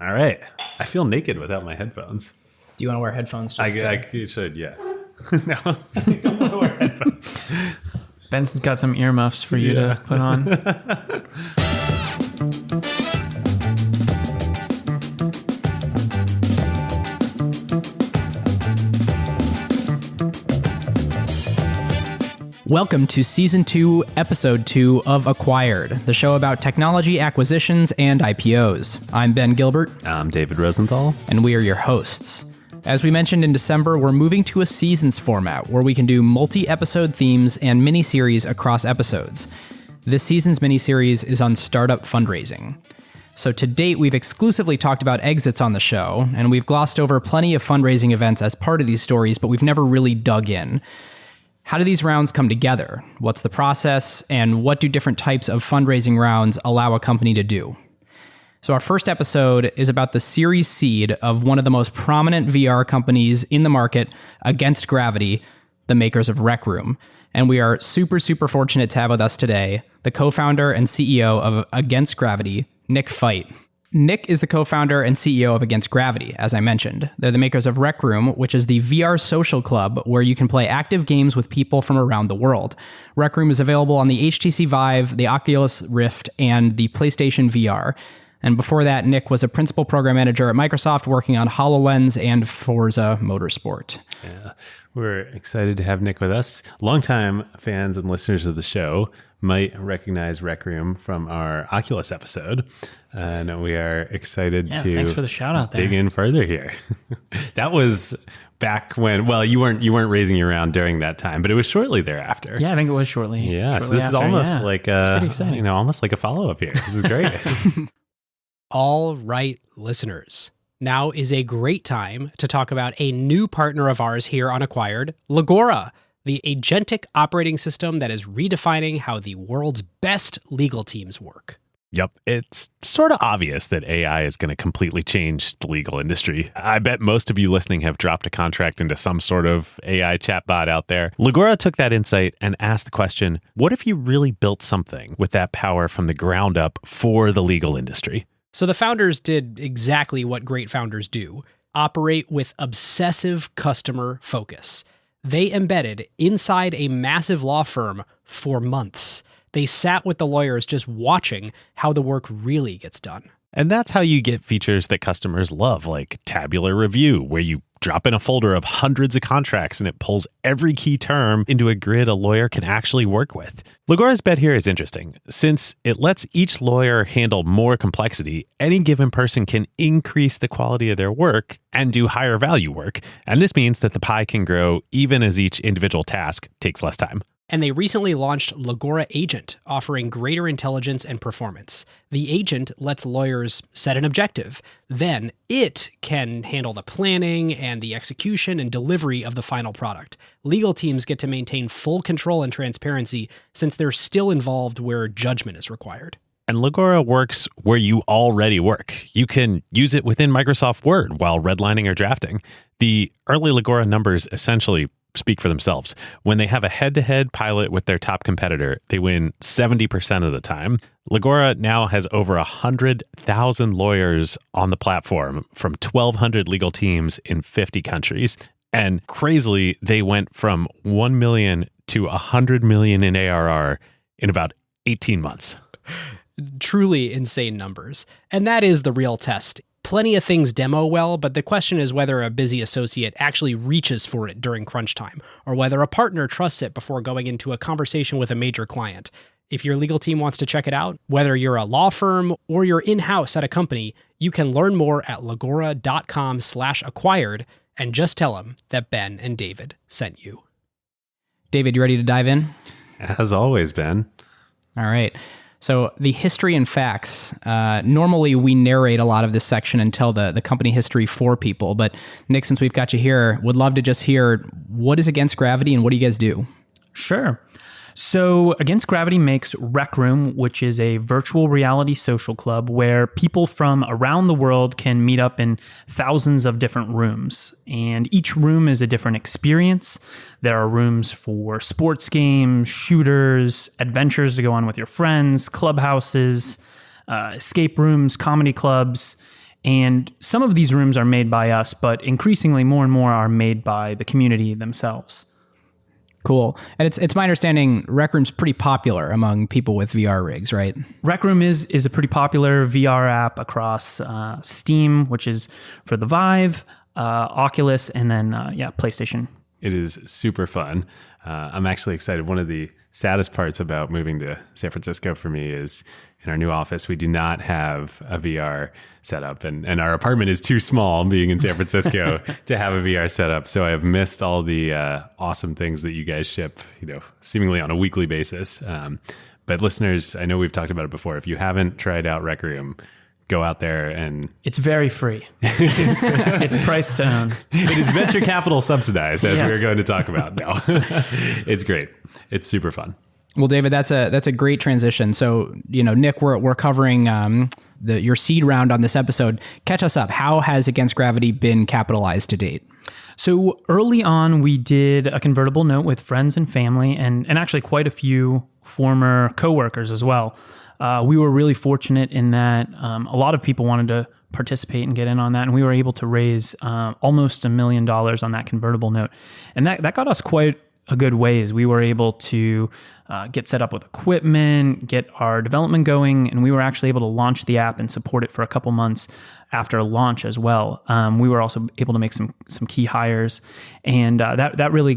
All right. I feel naked without my headphones. Do you want to wear headphones? I should, yeah. No, I don't want to wear headphones. Benson's got some earmuffs for you to put on. Welcome to Season 2, Episode 2 of Acquired, the show about technology acquisitions and IPOs. I'm Ben Gilbert. I'm David Rosenthal. And we are your hosts. As we mentioned in December, we're moving to a seasons format where we can do multi-episode themes and mini-series across episodes. This season's mini-series is on startup fundraising. So to date, we've exclusively talked about exits on the show, and we've glossed over plenty of fundraising events as part of these stories, but we've never really dug in. How do these rounds come together? What's the process? And what do different types of fundraising rounds allow a company to do? So our first episode is about the Series seed of one of the most prominent VR companies in the market, Against Gravity, the makers of Rec Room. And we are super fortunate to have with us today the co-founder and CEO of Against Gravity, Nick Fajt. Nick is the co-founder and CEO of Against Gravity, as I mentioned. They're the makers of Rec Room, which is the VR social club where you can play active games with people from around the world. Rec Room is available on the HTC Vive, the Oculus Rift, and the PlayStation VR. And before that, Nick was a principal program manager at Microsoft working on HoloLens and Forza Motorsport. Yeah, we're excited to have Nick with us. Longtime fans and listeners of the show might recognize Rec Room from our Oculus episode. And we are excited to thanks for the shout out there. Dig in further here. That was back when, well, you weren't raising your round during that time, but it was shortly thereafter. Yeah, I think it was shortly. Yeah, so this is almost like pretty exciting. Almost like a follow-up here. This is great. All right, listeners. Now is a great time to talk about a new partner of ours here on Acquired, Legora, the agentic operating system that is redefining how the world's best legal teams work. Yep, it's sort of obvious that AI is going to completely change the legal industry. I bet most of you listening have dropped a contract into some sort of AI chatbot out there. Legora took that insight and asked the question, what if you really built something with that power from the ground up for the legal industry? So the founders did exactly what great founders do, operate with obsessive customer focus. They embedded inside a massive law firm for months. They sat with the lawyers just watching how the work really gets done. And that's how you get features that customers love, like tabular review, where you drop in a folder of hundreds of contracts and it pulls every key term into a grid a lawyer can actually work with. Legora's bet here is interesting. Since it lets each lawyer handle more complexity, any given person can increase the quality of their work and do higher value work. And this means that the pie can grow even as each individual task takes less time. And they recently launched Legora Agent, offering greater intelligence and performance. The agent lets lawyers set an objective. Then it can handle the planning and the execution and delivery of the final product. Legal teams get to maintain full control and transparency since they're still involved where judgment is required. And Legora works where you already work. You can use it within Microsoft Word while redlining or drafting. The early Legora numbers essentially speak for themselves. When they have a head-to-head pilot with their top competitor, they win 70% of the time. Legora now has over 100,000 lawyers on the platform from 1,200 legal teams in 50 countries. And crazily, they went from 1 million to 100 million in ARR in about 18 months. Truly insane numbers. And that is the real test. Plenty of things demo well, but the question is whether a busy associate actually reaches for it during crunch time, or whether a partner trusts it before going into a conversation with a major client. If your legal team wants to check it out, whether you're a law firm or you're in-house at a company, you can learn more at legora.com/acquired and just tell them that Ben and David sent you. David, you ready to dive in? As always, Ben. All right. So the history and facts, normally we narrate a lot of this section and tell the company history for people. But Nick, since we've got you here, would love to just hear what is Against Gravity and what do you guys do? Sure. So Against Gravity makes Rec Room, which is a virtual reality social club where people from around the world can meet up in thousands of different rooms. And each room is a different experience. There are rooms for sports games, shooters, adventures to go on with your friends, clubhouses, escape rooms, comedy clubs. And some of these rooms are made by us, but increasingly more and more are made by the community themselves. Cool. And it's my understanding Rec Room's pretty popular among people with VR rigs, right? Rec Room is a pretty popular VR app across Steam, which is for the Vive, Oculus, and then PlayStation. It is super fun. I'm actually excited. One of the saddest parts about moving to San Francisco for me is in our new office, we do not have a VR setup, and our apartment is too small, being in San Francisco, to have a VR setup. So I have missed all the awesome things that you guys ship, seemingly on a weekly basis. But listeners, I know we've talked about it before. If you haven't tried out Rec Room, go out there and... It's very free. It's priced to own. It is venture capital subsidized, as we're going to talk about now. It's great. It's super fun. Well, David, that's a great transition. So, Nick, we're covering your seed round on this episode. Catch us up. How has Against Gravity been capitalized to date? So early on, we did a convertible note with friends and family, and actually quite a few former coworkers as well. We were really fortunate in that a lot of people wanted to participate and get in on that, and we were able to raise almost $1 million on that convertible note. And that got us quite a good ways. We were able to get set up with equipment, get our development going, and we were actually able to launch the app and support it for a couple months after launch as well. We were also able to make some key hires, and that really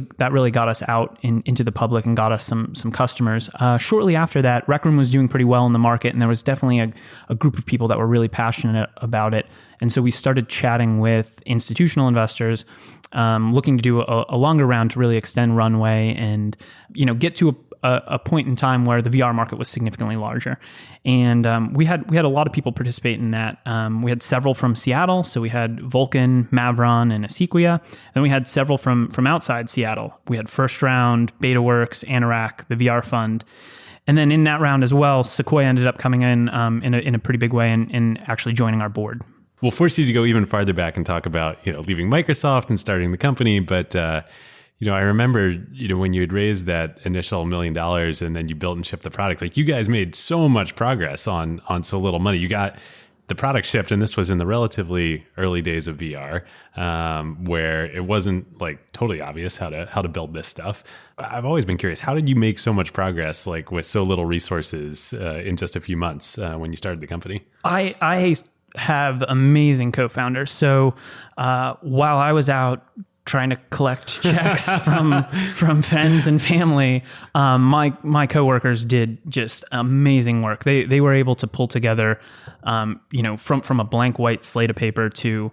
got us out into the public and got us some customers. Shortly after that, Rec Room was doing pretty well in the market, and there was definitely a group of people that were really passionate about it. And so we started chatting with institutional investors, looking to do a longer round to really extend runway and get to a point in time where the VR market was significantly larger. And we had a lot of people participate in that. We had several from Seattle. So we had Vulcan, Mavron, and Asequia. And we had several from outside Seattle. We had First Round, BetaWorks, Anorak, the VR Fund. And then in that round as well, Sequoia ended up coming in a pretty big way and actually joining our board. We'll force you to go even farther back and talk about, leaving Microsoft and starting the company. But, I remember, when you had raised that initial $1 million and then you built and shipped the product, like you guys made so much progress on so little money. You got the product shipped, and this was in the relatively early days of VR, where it wasn't like totally obvious how to build this stuff. I've always been curious, how did you make so much progress, like with so little resources in just a few months when you started the company? I have amazing co-founders. So while I was out trying to collect checks from friends and family, my coworkers did just amazing work. They were able to pull together, from a blank white slate of paper to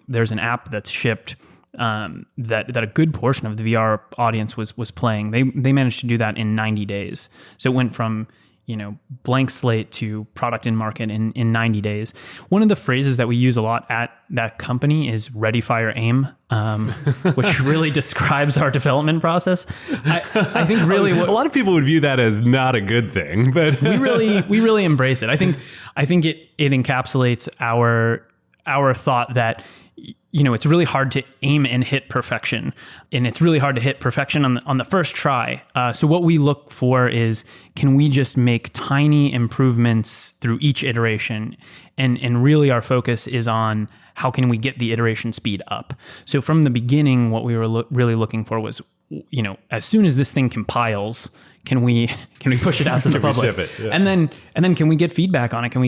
there's an app that's shipped that a good portion of the VR audience was playing. They managed to do that in 90 days. So it went from blank slate to product in market in 90 days. One of the phrases that we use a lot at that company is ready, fire, aim, which really describes our development process. I think really a lot of people would view that as not a good thing, but we really embrace it. I think it encapsulates our thought that it's really hard to aim and hit perfection, and it's really hard to hit perfection on the first try. So what we look for is, can we just make tiny improvements through each iteration? And really our focus is on how can we get the iteration speed up? So from the beginning, what we were really looking for was, as soon as this thing compiles, can we push it out to the public? Ship it? Yeah. And then can we get feedback on it? Can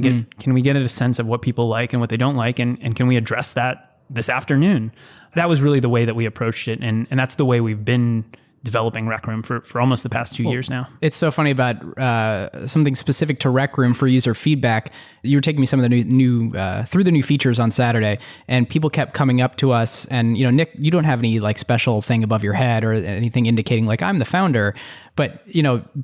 we get a sense of what people like and what they don't like? And can we address that this afternoon? That was really the way that we approached it. And that's the way we've been developing Rec Room for almost the past 2 years now. It's so funny about something specific to Rec Room for user feedback. You were taking me some of the new through the new features on Saturday, and people kept coming up to us. And Nick, you don't have any like special thing above your head or anything indicating like I'm the founder. But,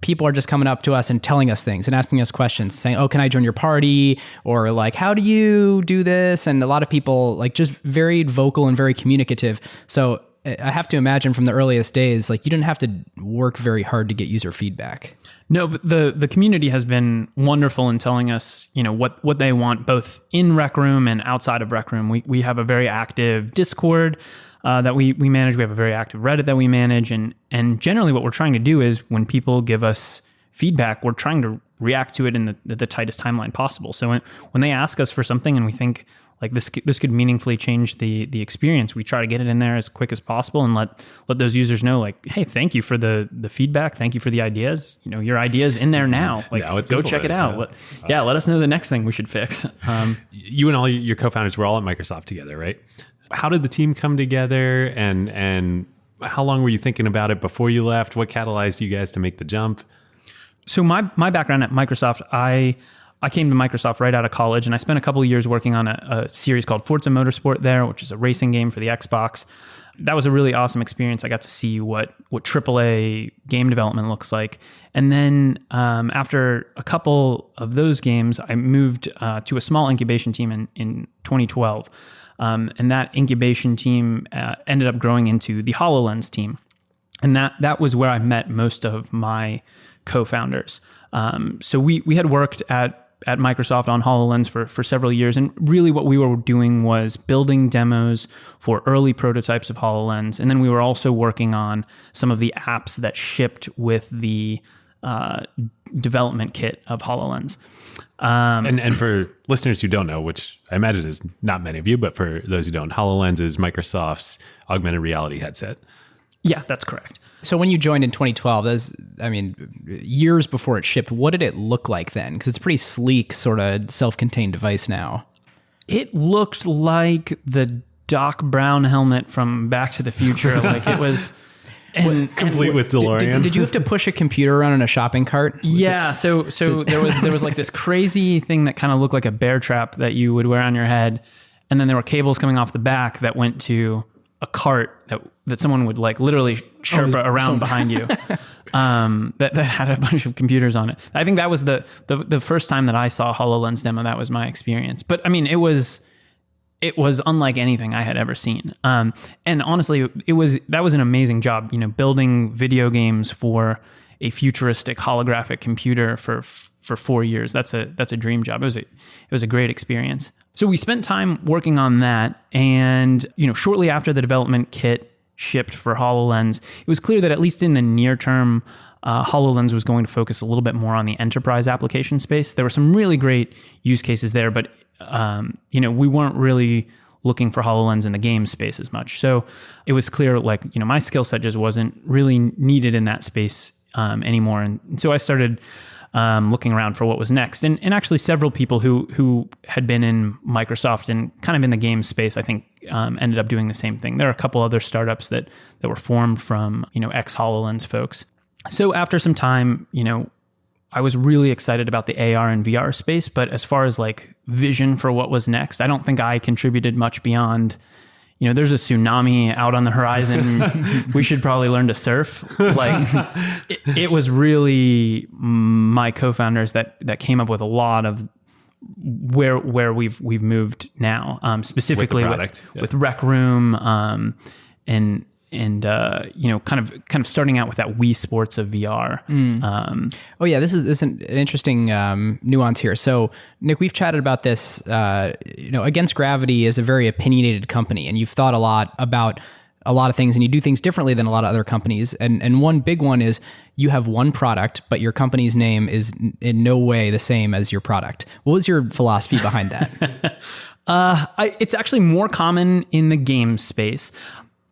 people are just coming up to us and telling us things and asking us questions, saying, oh, can I join your party? Or like, how do you do this? And a lot of people like just very vocal and very communicative. So I have to imagine from the earliest days, like you didn't have to work very hard to get user feedback. No, but the community has been wonderful in telling us, what they want, both in Rec Room and outside of Rec Room. We have a very active Discord that we manage. We have a very active Reddit that we manage. And generally what we're trying to do is when people give us feedback, we're trying to react to it in the tightest timeline possible. So when they ask us for something and we think, like this could meaningfully change the experience. We try to get it in there as quick as possible and let those users know, like, hey, thank you for the feedback, thank you for the ideas. Your idea's in there now. Like, now it's go check it out. Let us know the next thing we should fix. You and all your co-founders were all at Microsoft together, right? How did the team come together, and how long were you thinking about it before you left? What catalyzed you guys to make the jump? So my background at Microsoft, I came to Microsoft right out of college, and I spent a couple of years working on a series called Forza Motorsport there, which is a racing game for the Xbox. That was a really awesome experience. I got to see what AAA game development looks like. And then after a couple of those games, I moved to a small incubation team in 2012. And that incubation team ended up growing into the HoloLens team. And that was where I met most of my co-founders. So we had worked at Microsoft on HoloLens for several years. And really what we were doing was building demos for early prototypes of HoloLens. And then we were also working on some of the apps that shipped with the development kit of HoloLens. And for listeners who don't know, which I imagine is not many of you, but for those who don't, HoloLens is Microsoft's augmented reality headset. Yeah, that's correct. So when you joined in 2012, years before it shipped, what did it look like then? Because it's a pretty sleek, sort of self-contained device now. It looked like the Doc Brown helmet from Back to the Future. Like it was... complete with DeLorean. Did you have to push a computer around in a shopping cart? Yeah, so there was like this crazy thing that kind of looked like a bear trap that you would wear on your head, and then there were cables coming off the back that went to a cart that someone would like literally Sherpa around behind you. That had a bunch of computers on it. I think that was the first time that I saw a HoloLens demo. That was my experience. But I mean, it was unlike anything I had ever seen. And honestly, that was an amazing job, building video games for a futuristic holographic computer for 4 years. That's a dream job. It was a great experience. So we spent time working on that, and shortly after the development kit shipped for HoloLens, it was clear that at least in the near term, HoloLens was going to focus a little bit more on the enterprise application space. There were some really great use cases there, but we weren't really looking for HoloLens in the game space as much. So it was clear, like, my skill set just wasn't really needed in that space anymore. And so I started looking around for what was next. And actually several people who had been in Microsoft and kind of in the game space, I think, ended up doing the same thing. There are a couple other startups that were formed from, ex-HoloLens folks. So after some time, I was really excited about the AR and VR space, but as far as like vision for what was next, I don't think I contributed much beyond, there's a tsunami out on the horizon. We should probably learn to surf. Like it was really my co-founders that came up with a lot of where we've moved now, specifically with Rec Room, and kind of starting out with that Wii Sports of VR. This is an interesting nuance here. So, Nick, we've chatted about this. Against Gravity is a very opinionated company, and you've thought a lot about a lot of things, and you do things differently than a lot of other companies. And one big one is you have one product, but your company's name is in no way the same as your product. What was your philosophy behind that? It's actually more common in the game space.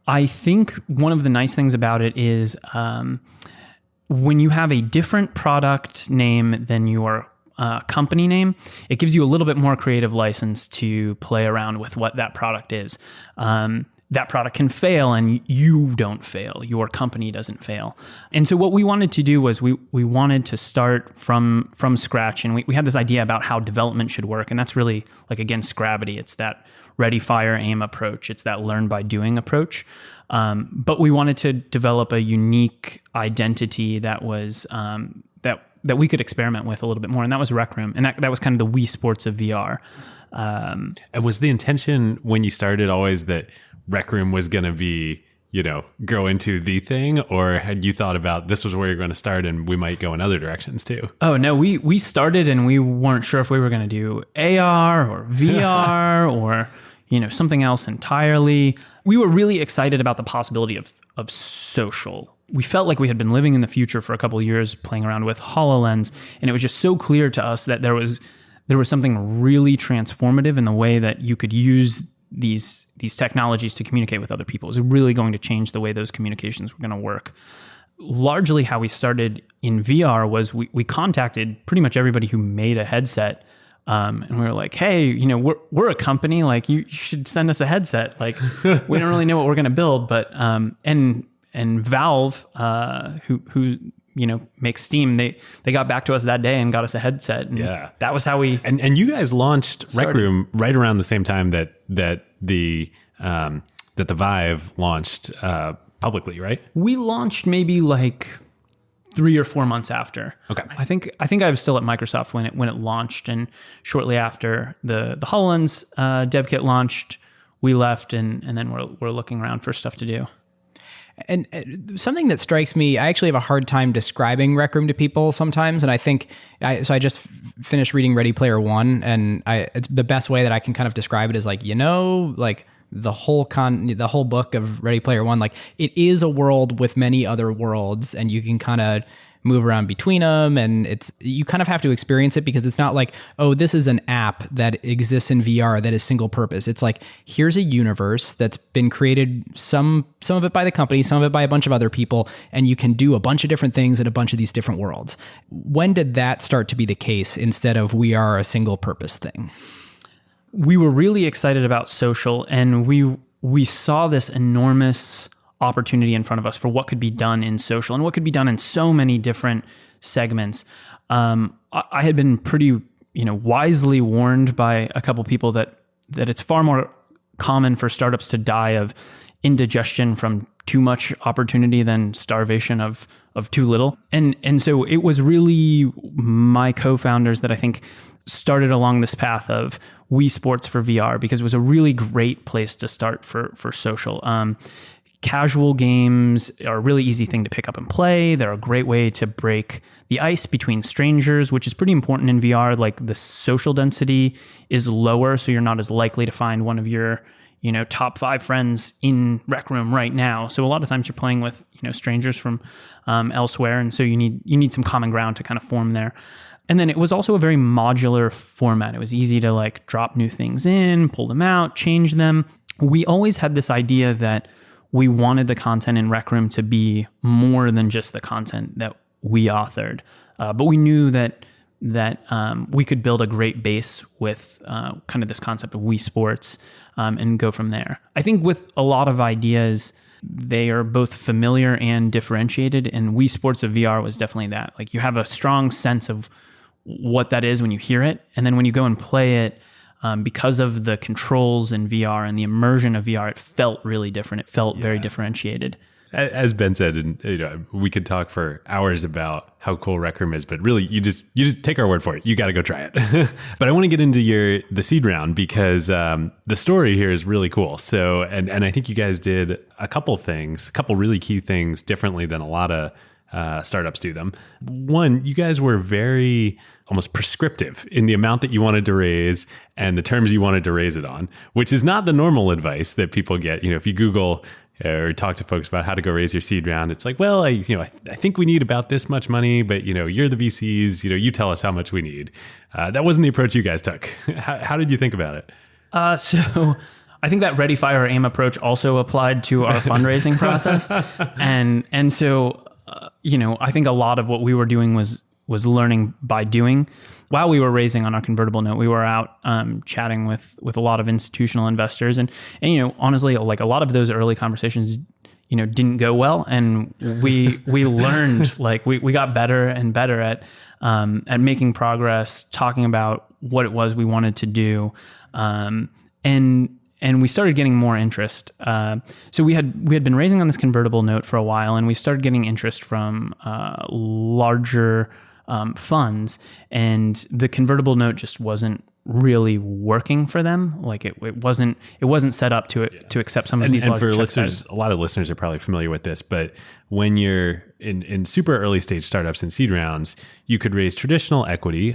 I think one of the nice things about it is when you have a different product name than your company name, it gives you a little bit more creative license to play around with what that product is. That product can fail and you don't fail. Your company doesn't fail. And so what we wanted to do was we wanted to start from scratch, and we had this idea about how development should work. And that's really like Against Gravity. It's that ready, fire, aim approach. It's that learn by doing approach. But we wanted to develop a unique identity that was that we could experiment with a little bit more. And that was Rec Room. And that was kind of the Wii Sports of VR. And was the intention when you started always that Rec Room was going to be, grow into the thing? Or had you thought about this was where you're going to start and we might go in other directions too? Oh, no, we started and we weren't sure if we were going to do AR or VR or, something else entirely. We were really excited about the possibility of social. We felt like we had been living in the future for a couple of years playing around with HoloLens, and it was just so clear to us that there was there was something really transformative in the way that you could use these technologies to communicate with other people. It was really going to change the way those communications were going to work. Largely how we started in VR was we contacted pretty much everybody who made a headset. And we were like, hey, you know, we're a company, like you should send us a headset. Like we don't really know what we're going to build, but, and Valve, who, you know, makes Steam, they got back to us that day and got us a headset. And that was how we, and you guys launched Rec Room right around the same time that the Vive launched, publicly, right? We launched maybe like 3 or 4 months after. Okay. I think I was still at Microsoft when it launched, and shortly after the HoloLens dev kit launched, we left, and then we're looking around for stuff to do. And something that strikes me, I actually have a hard time describing Rec Room to people sometimes, and I think I just finished reading Ready Player One, and it's the best way that I can kind of describe it is like, you know, like the whole book of Ready Player One, like it is a world with many other worlds, and you can kind of move around between them, and you kind of have to experience it, because it's not like, oh, this is an app that exists in VR that is single purpose. It's like, here's a universe that's been created, some of it by the company, some of it by a bunch of other people, and you can do a bunch of different things in a bunch of these different worlds. When did that start to be the case instead of we are a single purpose thing? We were really excited about social, and we saw this enormous opportunity in front of us for what could be done in social and what could be done in so many different segments. I had been pretty, wisely warned by a couple people that it's far more common for startups to die of indigestion from too much opportunity than starvation of too little. And so it was really my co-founders that I think started along this path of Wii Sports for VR, because it was a really great place to start for social. Casual games are a really easy thing to pick up and play. They're a great way to break the ice between strangers, which is pretty important in VR. Like the social density is lower, so you're not as likely to find one of your top 5 friends in Rec Room right now. So a lot of times you're playing with strangers from elsewhere, and so you need some common ground to kind of form there. And then it was also a very modular format. It was easy to like drop new things in, pull them out, change them. We always had this idea that we wanted the content in Rec Room to be more than just the content that we authored. But we knew that we could build a great base with kind of this concept of Wii Sports and go from there. I think with a lot of ideas, they are both familiar and differentiated, and Wii Sports of VR was definitely that. Like you have a strong sense of what that is when you hear it, and then when you go and play it, because of the controls in VR and the immersion of VR, it felt really different. It felt very differentiated. As Ben said, and we could talk for hours about how cool Rec Room is, but really, you just take our word for it. You got to go try it. But I want to get into the seed round, because the story here is really cool. So, and I think you guys did a couple really key things differently than a lot of startups do them. One, you guys were very almost prescriptive in the amount that you wanted to raise and the terms you wanted to raise it on, which is not the normal advice that people get. If you Google or talk to folks about how to go raise your seed round, it's like, well, I think we need about this much money, but you're the VCs, you tell us how much we need. That wasn't the approach you guys took. How did you think about it? So I think that ready, fire, aim approach also applied to our fundraising process. And so, I think a lot of what we were doing was learning by doing. While we were raising on our convertible note, we were out chatting with a lot of institutional investors, and honestly, like a lot of those early conversations, didn't go well, and we learned, like we got better and better at making progress, talking about what it was we wanted to do, and we started getting more interest. So we had been raising on this convertible note for a while, and we started getting interest from larger funds, and the convertible note just wasn't really working for them. Like it wasn't set up to accept some of these. And for listeners, a lot of listeners are probably familiar with this, but when you're in super early stage startups and seed rounds, you could raise traditional equity,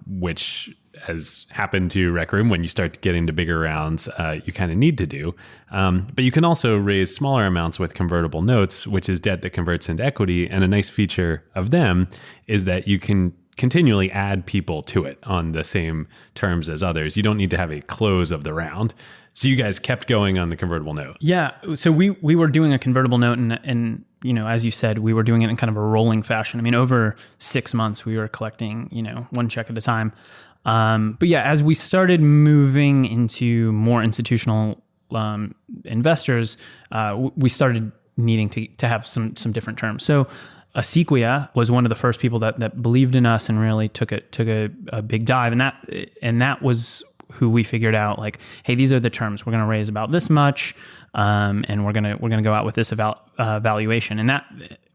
which has happened to Rec Room. When you start to get into bigger rounds, you kind of need to do. But you can also raise smaller amounts with convertible notes, which is debt that converts into equity. And a nice feature of them is that you can continually add people to it on the same terms as others. You don't need to have a close of the round. So you guys kept going on the convertible note. Yeah. So we were doing a convertible note, and as you said, we were doing it in kind of a rolling fashion. I mean, over 6 months, we were collecting, one check at a time. But yeah, as we started moving into more institutional investors, we started needing to have some different terms. So Asequia was one of the first people that believed in us and really took a big dive, and that was who we figured out, like, hey, these are the terms. We're going to raise about this much, and we're gonna go out with this valuation. And that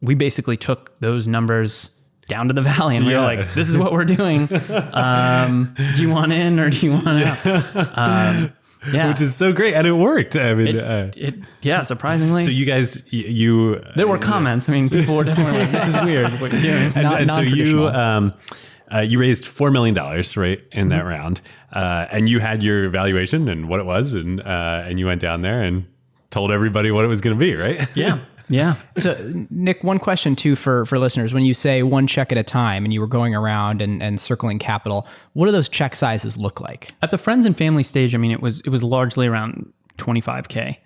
we basically took those numbers down to the valley, and we were like, this is what we're doing. Do you want in or do you want out? Yeah, which is so great, and it worked. I mean, surprisingly. So you guys, there were comments. I mean, people were definitely like, "This is weird what you're doing." And so you raised $4 million, right, in that round, and you had your valuation and what it was, and you went down there and told everybody what it was going to be, right? Yeah. Yeah. So, Nick, one question too for listeners: when you say one check at a time, and you were going around and circling capital, what do those check sizes look like? At the friends and family stage, I mean, it was largely around $25K.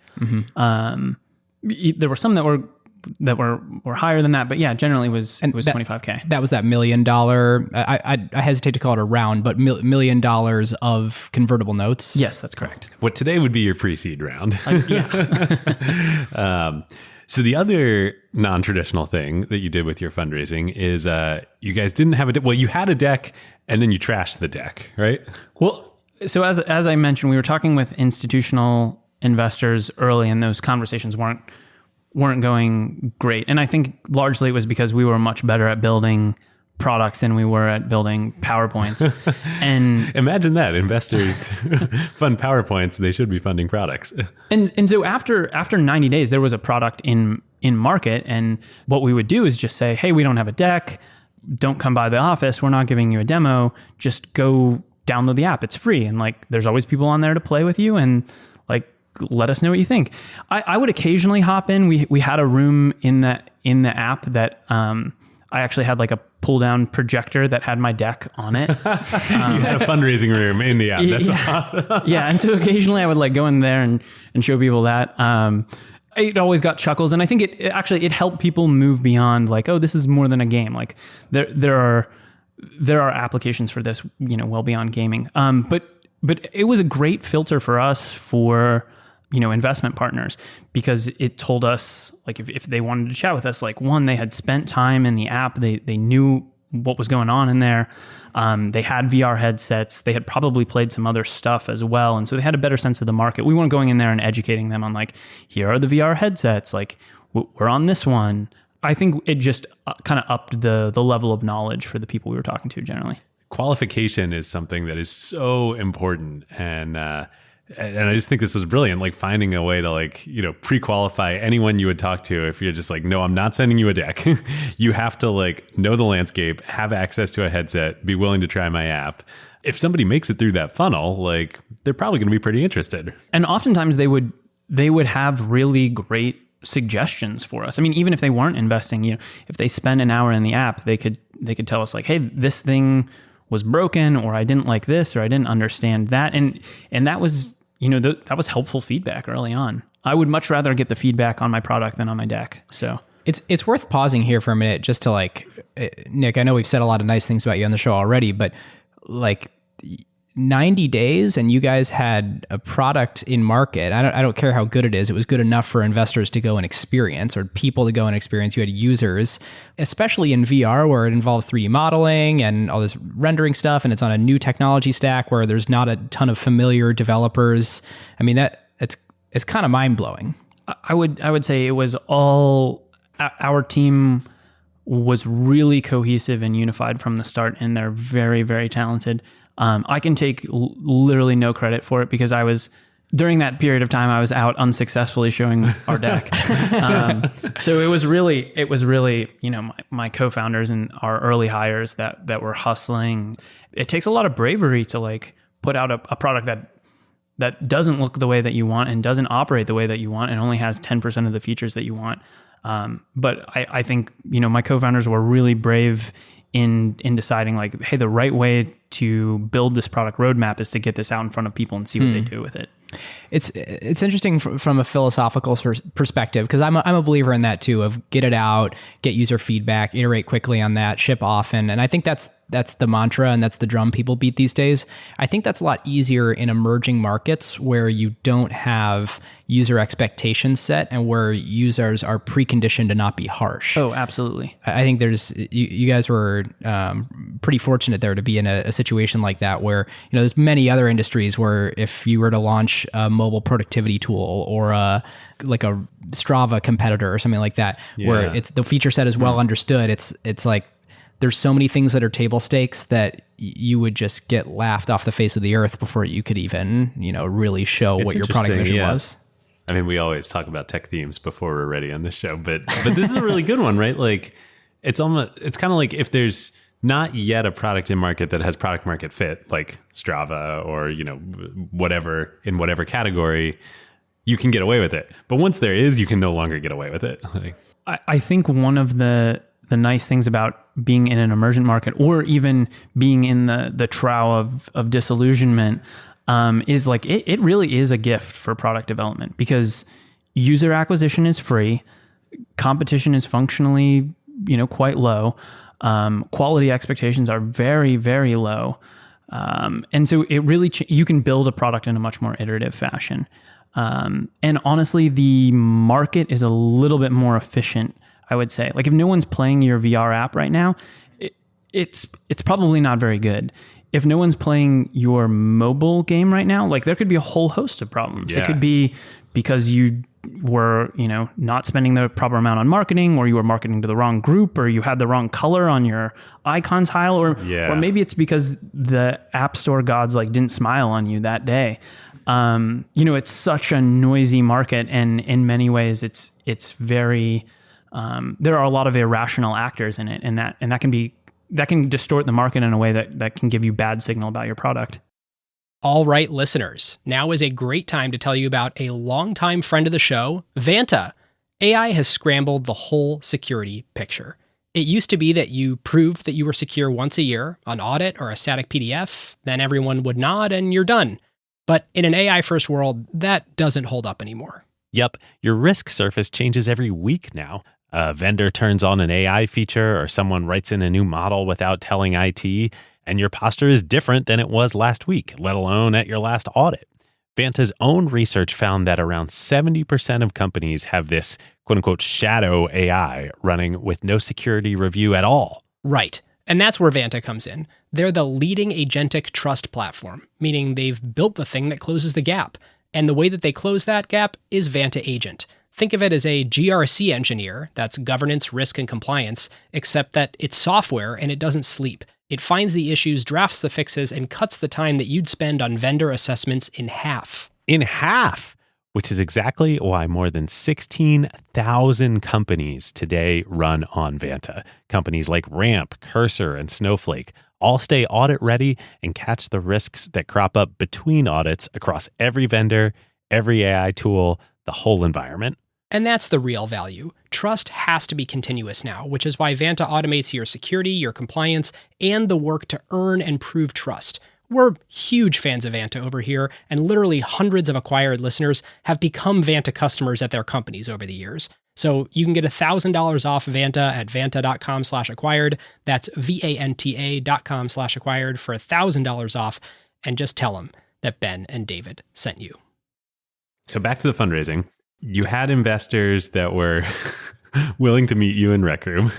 There were some that were higher than that, but yeah, generally it was $25K. That was that $1 million. I hesitate to call it a round, but $1 million of convertible notes. Yes, that's correct. What today would be your pre-seed round. Yeah. So the other non-traditional thing that you did with your fundraising is you guys didn't have you had a deck and then you trashed the deck, right? Well, so as I mentioned, we were talking with institutional investors early, and those conversations weren't going great. And I think largely it was because we were much better at building products than we were at building PowerPoints. And imagine that investors fund PowerPoints, they should be funding products. And so after 90 days, there was a product in market. And what we would do is just say, hey, we don't have a deck. Don't come by the office. We're not giving you a demo. Just go download the app. It's free. And like, there's always people on there to play with you. And like, let us know what you think. I would occasionally hop in. We had a room in the app that I actually had like a pull down projector that had my deck on it. You had a fundraising room in the app. That's awesome. Yeah. And so occasionally I would like go in there and show people that. It always got chuckles. And I think it helped people move beyond like, oh, this is more than a game. Like there are applications for this, well beyond gaming. But it was a great filter for us for, investment partners, because it told us like if they wanted to chat with us, like one, they had spent time in the app, they knew what was going on in there. They had VR headsets. They had probably played some other stuff as well. And so they had a better sense of the market. We weren't going in there and educating them on like, here are the VR headsets. Like we're on this one. I think it just kind of upped the level of knowledge for the people we were talking to generally. Qualification is something that is so important. And I just think this was brilliant, like finding a way to pre-qualify anyone you would talk to. If you're just like, no, I'm not sending you a deck. You have to like know the landscape, have access to a headset, be willing to try my app. If somebody makes it through that funnel, like they're probably going to be pretty interested. And oftentimes they would have really great suggestions for us. I mean, even if they weren't investing, if they spend an hour in the app, they could tell us like, hey, this thing was broken, or I didn't like this, or I didn't understand that. And that was, that was helpful feedback early on. I would much rather get the feedback on my product than on my deck. So it's worth pausing here for a minute just to like, Nick, I know we've said a lot of nice things about you on the show already, but like 90 days and you guys had a product in market. I don't care how good it is. It was good enough for investors to go and experience, or people to go and experience. You had users, especially in VR where it involves 3D modeling and all this rendering stuff. And it's on a new technology stack where there's not a ton of familiar developers. I mean, it's kind of mind blowing. I would say it was all, our team was really cohesive and unified from the start, and they're very, very talented. I can take literally no credit for it because during that period of time, I was out unsuccessfully showing our deck. So it was really, my co-founders and our early hires that were hustling. It takes a lot of bravery to like put out a product that doesn't look the way that you want and doesn't operate the way that you want and only has 10% of the features that you want. But I think, my co-founders were really brave in deciding like, hey, the right way to build this product roadmap is to get this out in front of people and see what they do with it. It's interesting from a philosophical perspective, because I'm a believer in that too, of get it out, get user feedback, iterate quickly on that, ship often. And I think that's the mantra and that's the drum people beat these days. I think that's a lot easier in emerging markets where you don't have user expectations set and where users are preconditioned to not be harsh. Oh, absolutely. I think you guys were pretty fortunate there to be in a situation like that where, there's many other industries where if you were to launch a mobile productivity tool or like a Strava competitor or something like that, where it's the feature set is well understood, it's like there's so many things that are table stakes that you would just get laughed off the face of the earth before you could even, really show what your product vision was. I mean, we always talk about tech themes before we're ready on this show, but this is a really good one, right? Like it's kind of like if there's not yet a product in market that has product market fit, like Strava or, whatever in whatever category, you can get away with it. But once there is, you can no longer get away with it. I think one of the nice things about being in an emergent market or even being in the trough of disillusionment is like it really is a gift for product development, because user acquisition is free, competition is functionally quite low, quality expectations are very, very low, and so it really you can build a product in a much more iterative fashion, and honestly the market is a little bit more efficient, I would say. Like if no one's playing your VR app right now, it's probably not very good. If no one's playing your mobile game right now, like there could be a whole host of problems. Yeah. It could be because you were, not spending the proper amount on marketing, or you were marketing to the wrong group, or you had the wrong color on your icon tile, or maybe it's because the App Store gods like didn't smile on you that day. It's such a noisy market, and in many ways it's very there are a lot of irrational actors in it, and that can distort the market in a way that can give you bad signal about your product. All right, listeners, now is a great time to tell you about a longtime friend of the show, Vanta. AI has scrambled the whole security picture. It used to be that you proved that you were secure once a year, an audit or a static PDF, then everyone would nod and you're done. But in an AI-first world, that doesn't hold up anymore. Yep, your risk surface changes every week now. A vendor turns on an AI feature or someone writes in a new model without telling IT, and your posture is different than it was last week, let alone at your last audit. Vanta's own research found that around 70% of companies have this quote-unquote shadow AI running with no security review at all. Right. And that's where Vanta comes in. They're the leading agentic trust platform, meaning they've built the thing that closes the gap. And the way that they close that gap is Vanta Agent. Think of it as a GRC engineer, that's governance, risk, and compliance, except that it's software and it doesn't sleep. It finds the issues, drafts the fixes, and cuts the time that you'd spend on vendor assessments in half. In half! Which is exactly why more than 16,000 companies today run on Vanta. Companies like Ramp, Cursor, and Snowflake all stay audit ready and catch the risks that crop up between audits across every vendor, every AI tool, the whole environment. And that's the real value. Trust has to be continuous now, which is why Vanta automates your security, your compliance, and the work to earn and prove trust. We're huge fans of Vanta over here, and literally hundreds of acquired listeners have become Vanta customers at their companies over the years. So you can get $1,000 off Vanta at vanta.com/acquired. That's VANTA.com/acquired for $1,000 off. And just tell them that Ben and David sent you. So back to the fundraising. You had investors that were willing to meet you in Rec Room,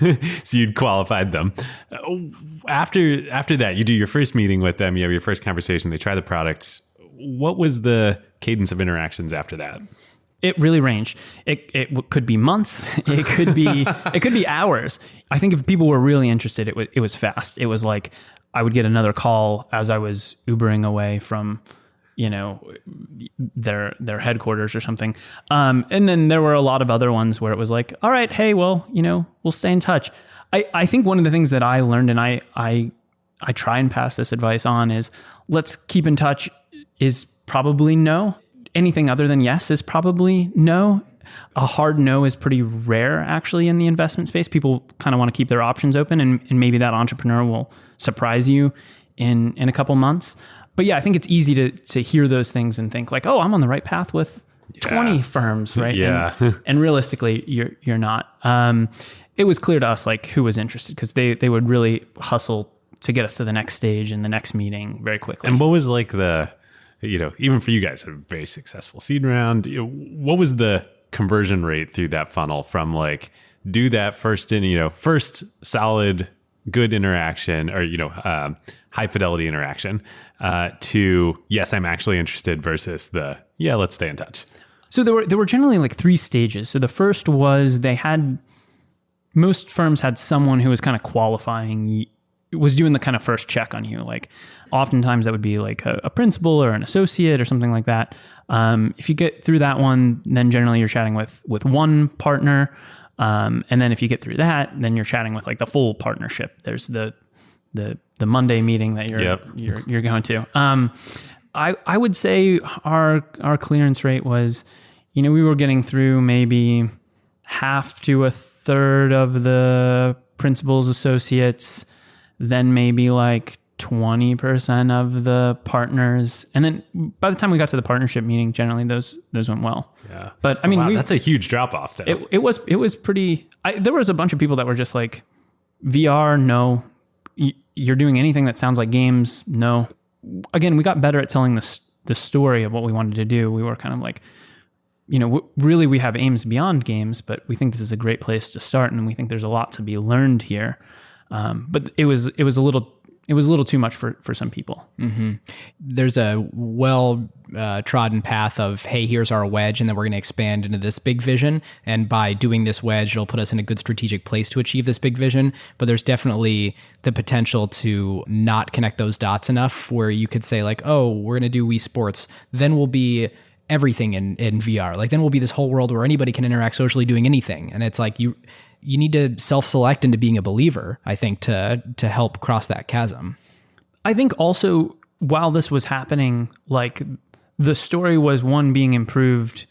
so you'd qualified them. After that, you do your first meeting with them, you have your first conversation, they try the product. What was the cadence of interactions after that? It really ranged. It could be months. It could be hours. I think if people were really interested, it was fast. It was like I would get another call as I was Ubering away from their headquarters or something. And then there were a lot of other ones where it was like, all right, hey, well, we'll stay in touch. I think one of the things that I learned, and I try and pass this advice on, is let's keep in touch is probably no. Anything other than yes is probably no. A hard no is pretty rare actually in the investment space. People kind of want to keep their options open, and maybe that entrepreneur will surprise you in a couple months. But yeah, I think it's easy to hear those things and think like, oh, I'm on the right path with 20 firms, right? Yeah. And realistically, you're not. It was clear to us like who was interested, because they would really hustle to get us to the next stage and the next meeting very quickly. And what was like the, even for you guys, a very successful seed round, what was the conversion rate through that funnel from like do that first solid, good interaction or, high fidelity interaction to, yes, I'm actually interested versus let's stay in touch? So there were generally like 3 stages. So the first was most firms had someone who was kind of qualifying, was doing the kind of first check on you. Like oftentimes that would be like a principal or an associate or something like that. If you get through that one, then generally you're chatting with one partner. And then if you get through that, then you're chatting with like the full partnership. There's the Monday meeting that you're going to. I would say our clearance rate was, we were getting through maybe half to a third of the principals, associates, then maybe like 20% of the partners. And then by the time we got to the partnership meeting, generally those went well. Yeah. But I mean, that's a huge drop off though. It was pretty, there was a bunch of people that were just like, VR, no. You're doing anything that sounds like games, no. Again, we got better at telling the story of what we wanted to do. We were kind of like, really we have aims beyond games, but we think this is a great place to start, and we think there's a lot to be learned here. But it was a little too much for some people. Mm-hmm. There's a trodden path of, hey, here's our wedge, and then we're going to expand into this big vision. And by doing this wedge, it'll put us in a good strategic place to achieve this big vision. But there's definitely the potential to not connect those dots enough where you could say like, oh, we're going to do Wii Sports. Then we'll be everything in VR. Like then we'll be this whole world where anybody can interact socially doing anything. And it's like you need to self-select into being a believer, I think, to help cross that chasm. I think also while this was happening, like the story was being improved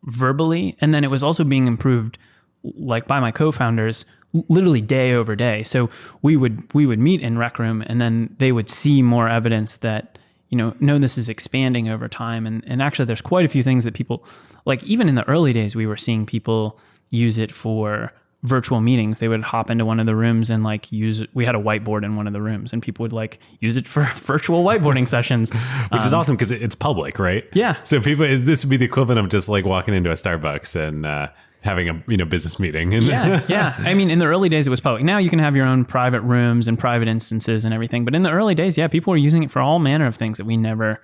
verbally, and then it was also being improved like by my co-founders literally day over day. So we would meet in Rec Room, and then they would see more evidence that, no, this is expanding over time. And actually there's quite a few things that people, like even in the early days, we were seeing people use it for virtual meetings. They would hop into one of the rooms and like use it. We had a whiteboard in one of the rooms, and people would like use it for virtual whiteboarding sessions. Which is awesome because it's public, right? Yeah. So this would be the equivalent of just like walking into a Starbucks and having a business meeting. Yeah. I mean, in the early days, it was public. Now you can have your own private rooms and private instances and everything. But in the early days, yeah, people were using it for all manner of things that we never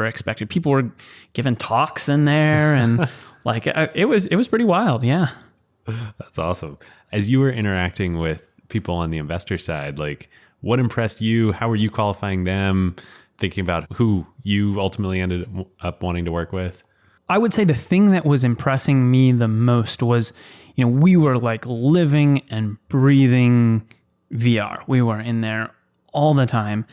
expected. People were giving talks in there, and like it was pretty wild. Yeah. That's awesome. As you were interacting with people on the investor side, like what impressed you? How were you qualifying them? Thinking about who you ultimately ended up wanting to work with? I would say the thing that was impressing me the most was, we were like living and breathing VR. We were in there all the time.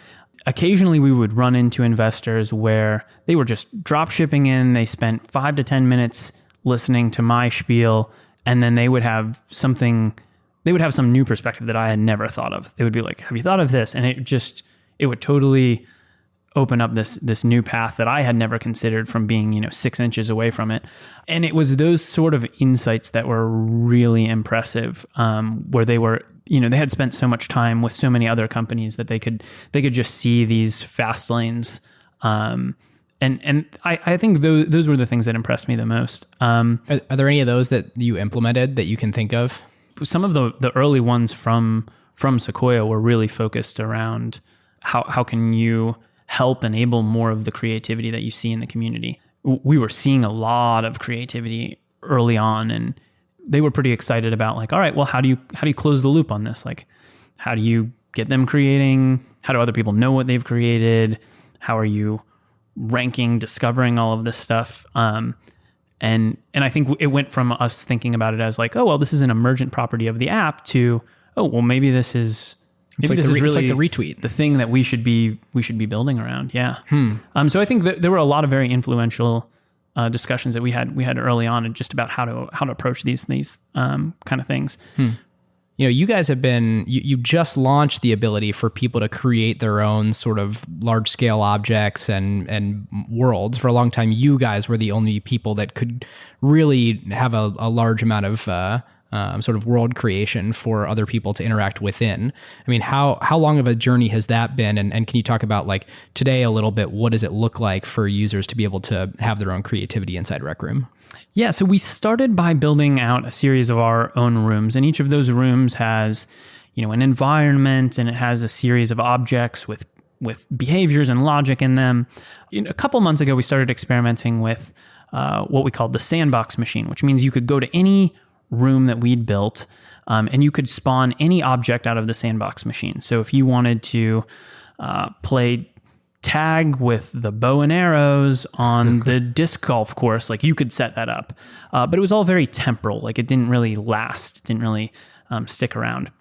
Occasionally we would run into investors where they were just drop shipping in. They spent 5 to 10 minutes listening to my spiel, and then they would have some new perspective that I had never thought of. They would be like, have you thought of this? And it would totally open up this new path that I had never considered from being, 6 inches away from it. And it was those sort of insights that were really impressive, where they were, they had spent so much time with so many other companies that they could just see these fast lanes. And I think those were the things that impressed me the most. Are there any of those that you implemented that you can think of? Some of the early ones from Sequoia were really focused around how can you help enable more of the creativity that you see in the community. We were seeing a lot of creativity early on, and they were pretty excited about like, all right, well, how do you close the loop on this? Like, how do you get them creating? How do other people know what they've created? How are you ranking, discovering all of this stuff? And I think it went from us thinking about it as like, oh, well, this is an emergent property of the app to, oh, well, maybe this is it's like the retweet, the thing that we should be building around. Yeah. So I think that there were a lot of very influential discussions that we had early on, and just about how to approach these kind of things. You guys have been, you just launched the ability for people to create their own sort of large scale objects and worlds. For a long time, you guys were the only people that could really have a large amount of sort of world creation for other people to interact within. I mean, how long of a journey has that been? And can you talk about, like, today a little bit, what does it look like for users to be able to have their own creativity inside Rec Room? Yeah, so we started by building out a series of our own rooms, and each of those rooms has, an environment, and it has a series of objects with behaviors and logic in them. A couple months ago, we started experimenting with what we called the sandbox machine, which means you could go to any room that we'd built, and you could spawn any object out of the sandbox machine. So if you wanted to play tag with the bow and arrows on the disc golf course, like, you could set that up. But it was all very temporal. Like, it didn't really last. It didn't really stick around.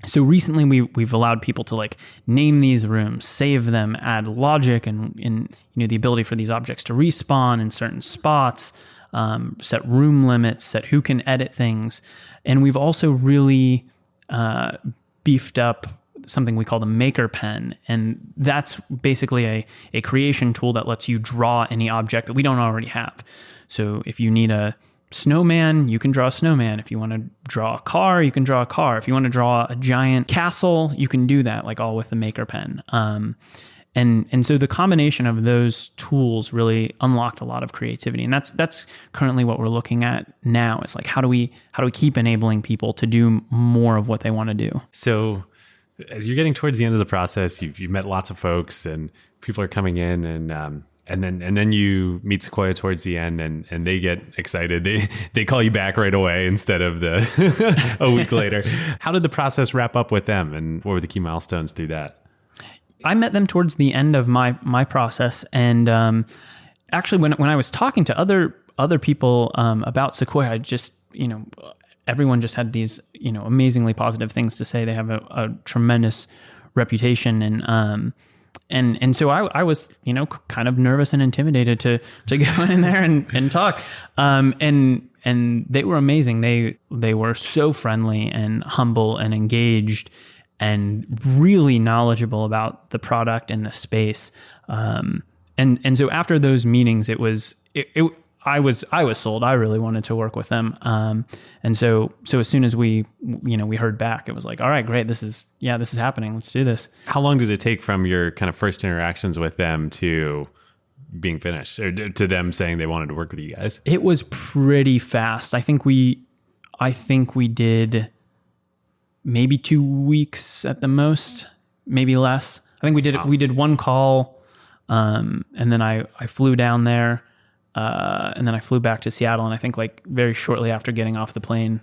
So recently we've allowed people to, like, name these rooms, save them, add logic and the ability for these objects to respawn in certain spots, set room limits, set who can edit things. And we've also really beefed up something we call the maker pen, and that's basically a creation tool that lets you draw any object that we don't already have. So if you need a snowman, you can draw a snowman. If you want to draw a car, you can draw a car. If you want to draw a giant castle, you can do that, like, all with the maker pen. And so the combination of those tools really unlocked a lot of creativity, and that's currently what we're looking at now. Is like, how do we keep enabling people to do more of what they want to do? So, as you're getting towards the end of the process, you've met lots of folks, and people are coming in, and then you meet Sequoia towards the end, and they get excited. They call you back right away instead of a week later. How did the process wrap up with them, and what were the key milestones through that? I met them towards the end of my process, and actually, when I was talking to other people about Sequoia, I just everyone just had these, amazingly positive things to say. They have a tremendous reputation, and so I was, kind of nervous and intimidated to go in there and talk. And they were amazing. They were so friendly and humble and engaged and really knowledgeable about the product and the space. And so after those meetings, I was sold. I really wanted to work with them. And so as soon as we heard back, it was like, all right, great. This is happening. Let's do this. How long did it take from your kind of first interactions with them to being finished, or to them saying they wanted to work with you guys? It was pretty fast. I think we did maybe 2 weeks at the most, maybe less. I think we did one call, and then I flew down there. And then I flew back to Seattle, and I think, like, very shortly after getting off the plane,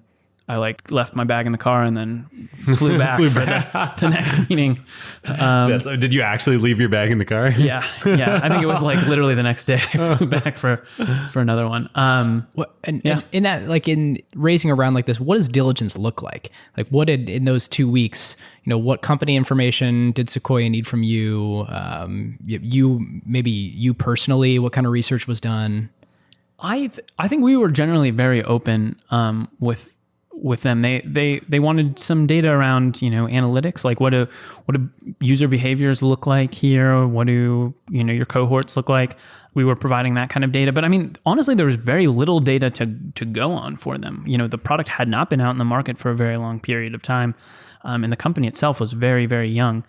I, like, left my bag in the car and then flew back for the next meeting. Did you actually leave your bag in the car? Yeah. I think it was, like, literally the next day I flew back for another one. And in that, like, in raising around like this, what does diligence look like? Like, what did, in those 2 weeks, what company information did Sequoia need from you? You personally, what kind of research was done? I think we were generally very open with them. They wanted some data around, analytics, like what do user behaviors look like here? What do, your cohorts look like? We were providing that kind of data. But I mean, honestly, there was very little data to go on for them. The product had not been out in the market for a very long period of time. And the company itself was very, very young.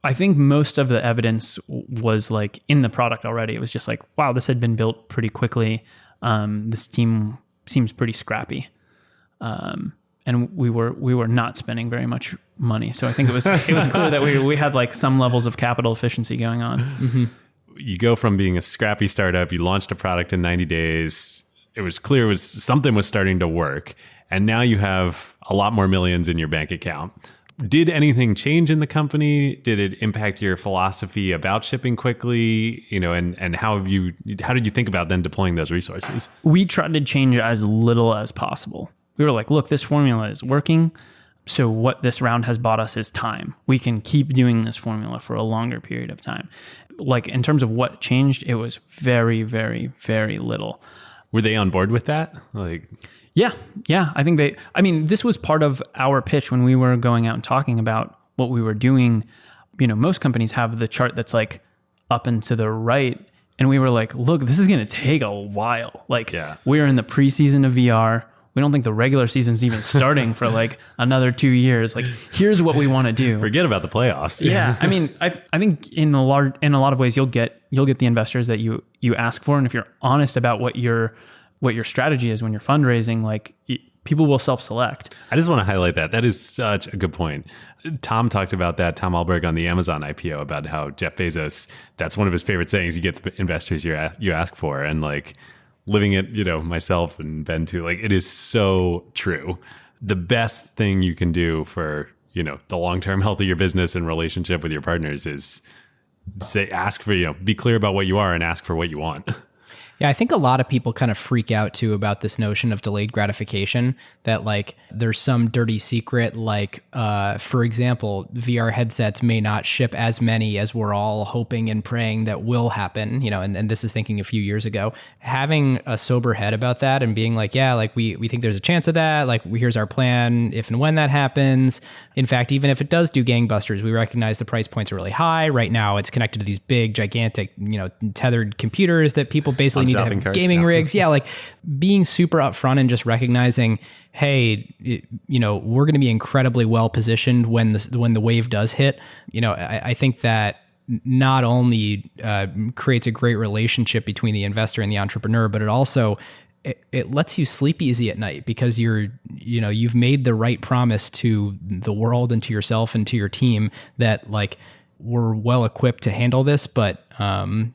I think most of the evidence was, like, in the product already. It was just like, wow, this had been built pretty quickly. This team seems pretty scrappy. And we were not spending very much money. So I think it was clear that we had, like, some levels of capital efficiency going on. Mm-hmm. You go from being a scrappy startup, you launched a product in 90 days. It was clear something was starting to work. And now you have a lot more millions in your bank account. Did anything change in the company? Did it impact your philosophy about shipping quickly? And how did you think about then deploying those resources? We tried to change as little as possible. We were like, look, this formula is working. So what this round has bought us is time. We can keep doing this formula for a longer period of time. like in terms of what changed, it was very, very, very little. Were they on board with that? Yeah. I think this was part of our pitch when we were going out and talking about what we were doing. Most companies have the chart that's like up and to the right. And we were like, look, this is going to take a while. We're in the preseason of VR. We don't think the regular season's even starting for like another 2 years. Like, here's what we want to do. Forget about the playoffs. Yeah. I mean, I think in a lot of ways you'll get the investors that you ask for. And if you're honest about what your strategy is when you're fundraising, people will self-select. I just want to highlight that. That is such a good point. Tom talked about that, Tom Alberg on the Amazon IPO, about how Jeff Bezos, that's one of his favorite sayings, you get the investors you ask for. And living it, myself and Ben too, it is so true. The best thing you can do for, the long-term health of your business and relationship with your partners is ask for, be clear about what you are and ask for what you want. Yeah, I think a lot of people kind of freak out too about this notion of delayed gratification, that there's some dirty secret, for example, VR headsets may not ship as many as we're all hoping and praying that will happen, and this is thinking a few years ago. Having a sober head about that and being we think there's a chance of that, here's our plan if and when that happens. In fact, even if it does do gangbusters, we recognize the price points are really high. Right now it's connected to these big, gigantic, tethered computers that people basically need to have gaming rigs. Yeah, being super upfront and just recognizing, hey, we're going to be incredibly well positioned when the wave does hit. I think that not only creates a great relationship between the investor and the entrepreneur, but it also it lets you sleep easy at night, because you've made the right promise to the world and to yourself and to your team that we're well equipped to handle this, but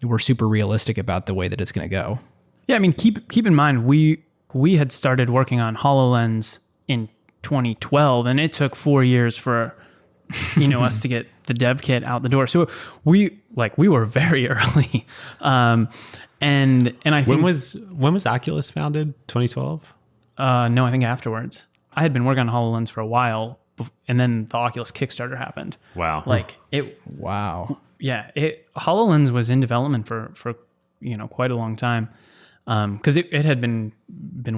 we're super realistic about the way that it's going to go. Yeah, I mean, keep in mind, we had started working on HoloLens in 2012, and it took 4 years for us to get the dev kit out the door. So we were very early. And I think when was Oculus founded? 2012? No, I think afterwards. I had been working on HoloLens for a while. And then the Oculus Kickstarter happened. Wow. Wow. Yeah. HoloLens was in development for quite a long time. Because it had been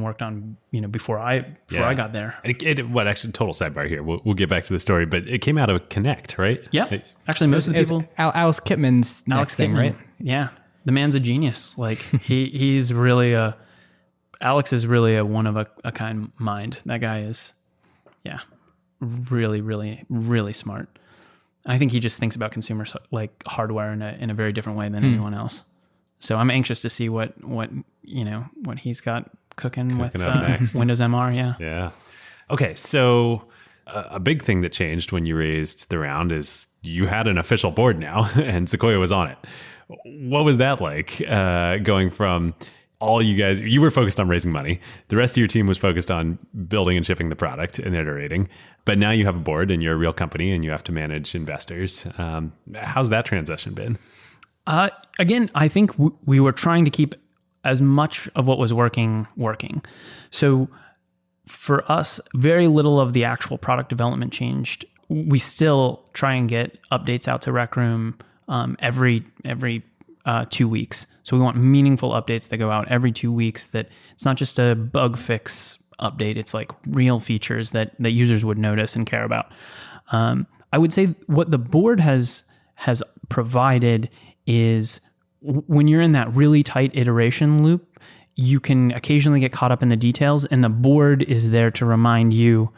worked on, before I got there. Actually, total sidebar here. We'll get back to the story, but it came out of Connect, right? Yeah. Actually, most of the people. Alex Kipman's next thing, right? Yeah. The man's a genius. He's really Alex is really a one of a kind mind. That guy is, yeah, really, really, really smart. I think he just thinks about consumer hardware in a very different way than anyone else. So I'm anxious to see what he's got cooking with Windows MR. Yeah. Yeah. Okay. So a big thing that changed when you raised the round is you had an official board now, and Sequoia was on it. What was that like? Going from all you guys, you were focused on raising money. The rest of your team was focused on building and shipping the product and iterating. But now you have a board and you're a real company and you have to manage investors. How's that transition been? Again, I think we were trying to keep as much of what was working. So for us, very little of the actual product development changed. We still try and get updates out to Rec Room every 2 weeks. So we want meaningful updates that go out every 2 weeks, that it's not just a bug fix update. It's real features that users would notice and care about. I would say what the board has provided is when you're in that really tight iteration loop, you can occasionally get caught up in the details, and the board is there to remind you,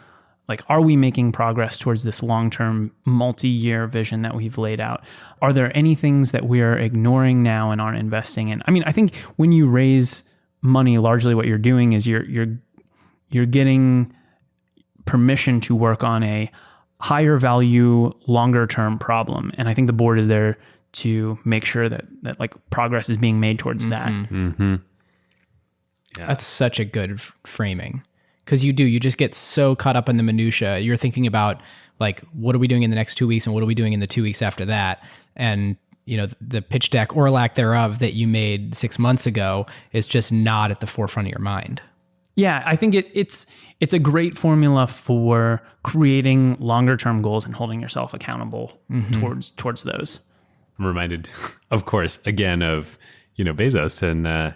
are we making progress towards this long-term multi-year vision that we've laid out? Are there any things that we are ignoring now and aren't investing in? I mean, I think when you raise money, largely what you're doing is you're getting permission to work on a higher value, longer term problem. And I think the board is there to make sure that progress is being made towards that. Mm-hmm. Yeah. That's such a good framing. Because you just get so caught up in the minutia. You're thinking about what are we doing in the next 2 weeks and what are we doing in the 2 weeks after that? And the pitch deck or lack thereof that you made 6 months ago is just not at the forefront of your mind. Yeah, I think it's a great formula for creating longer term goals and holding yourself accountable towards those. I'm reminded, of course, again of, Bezos and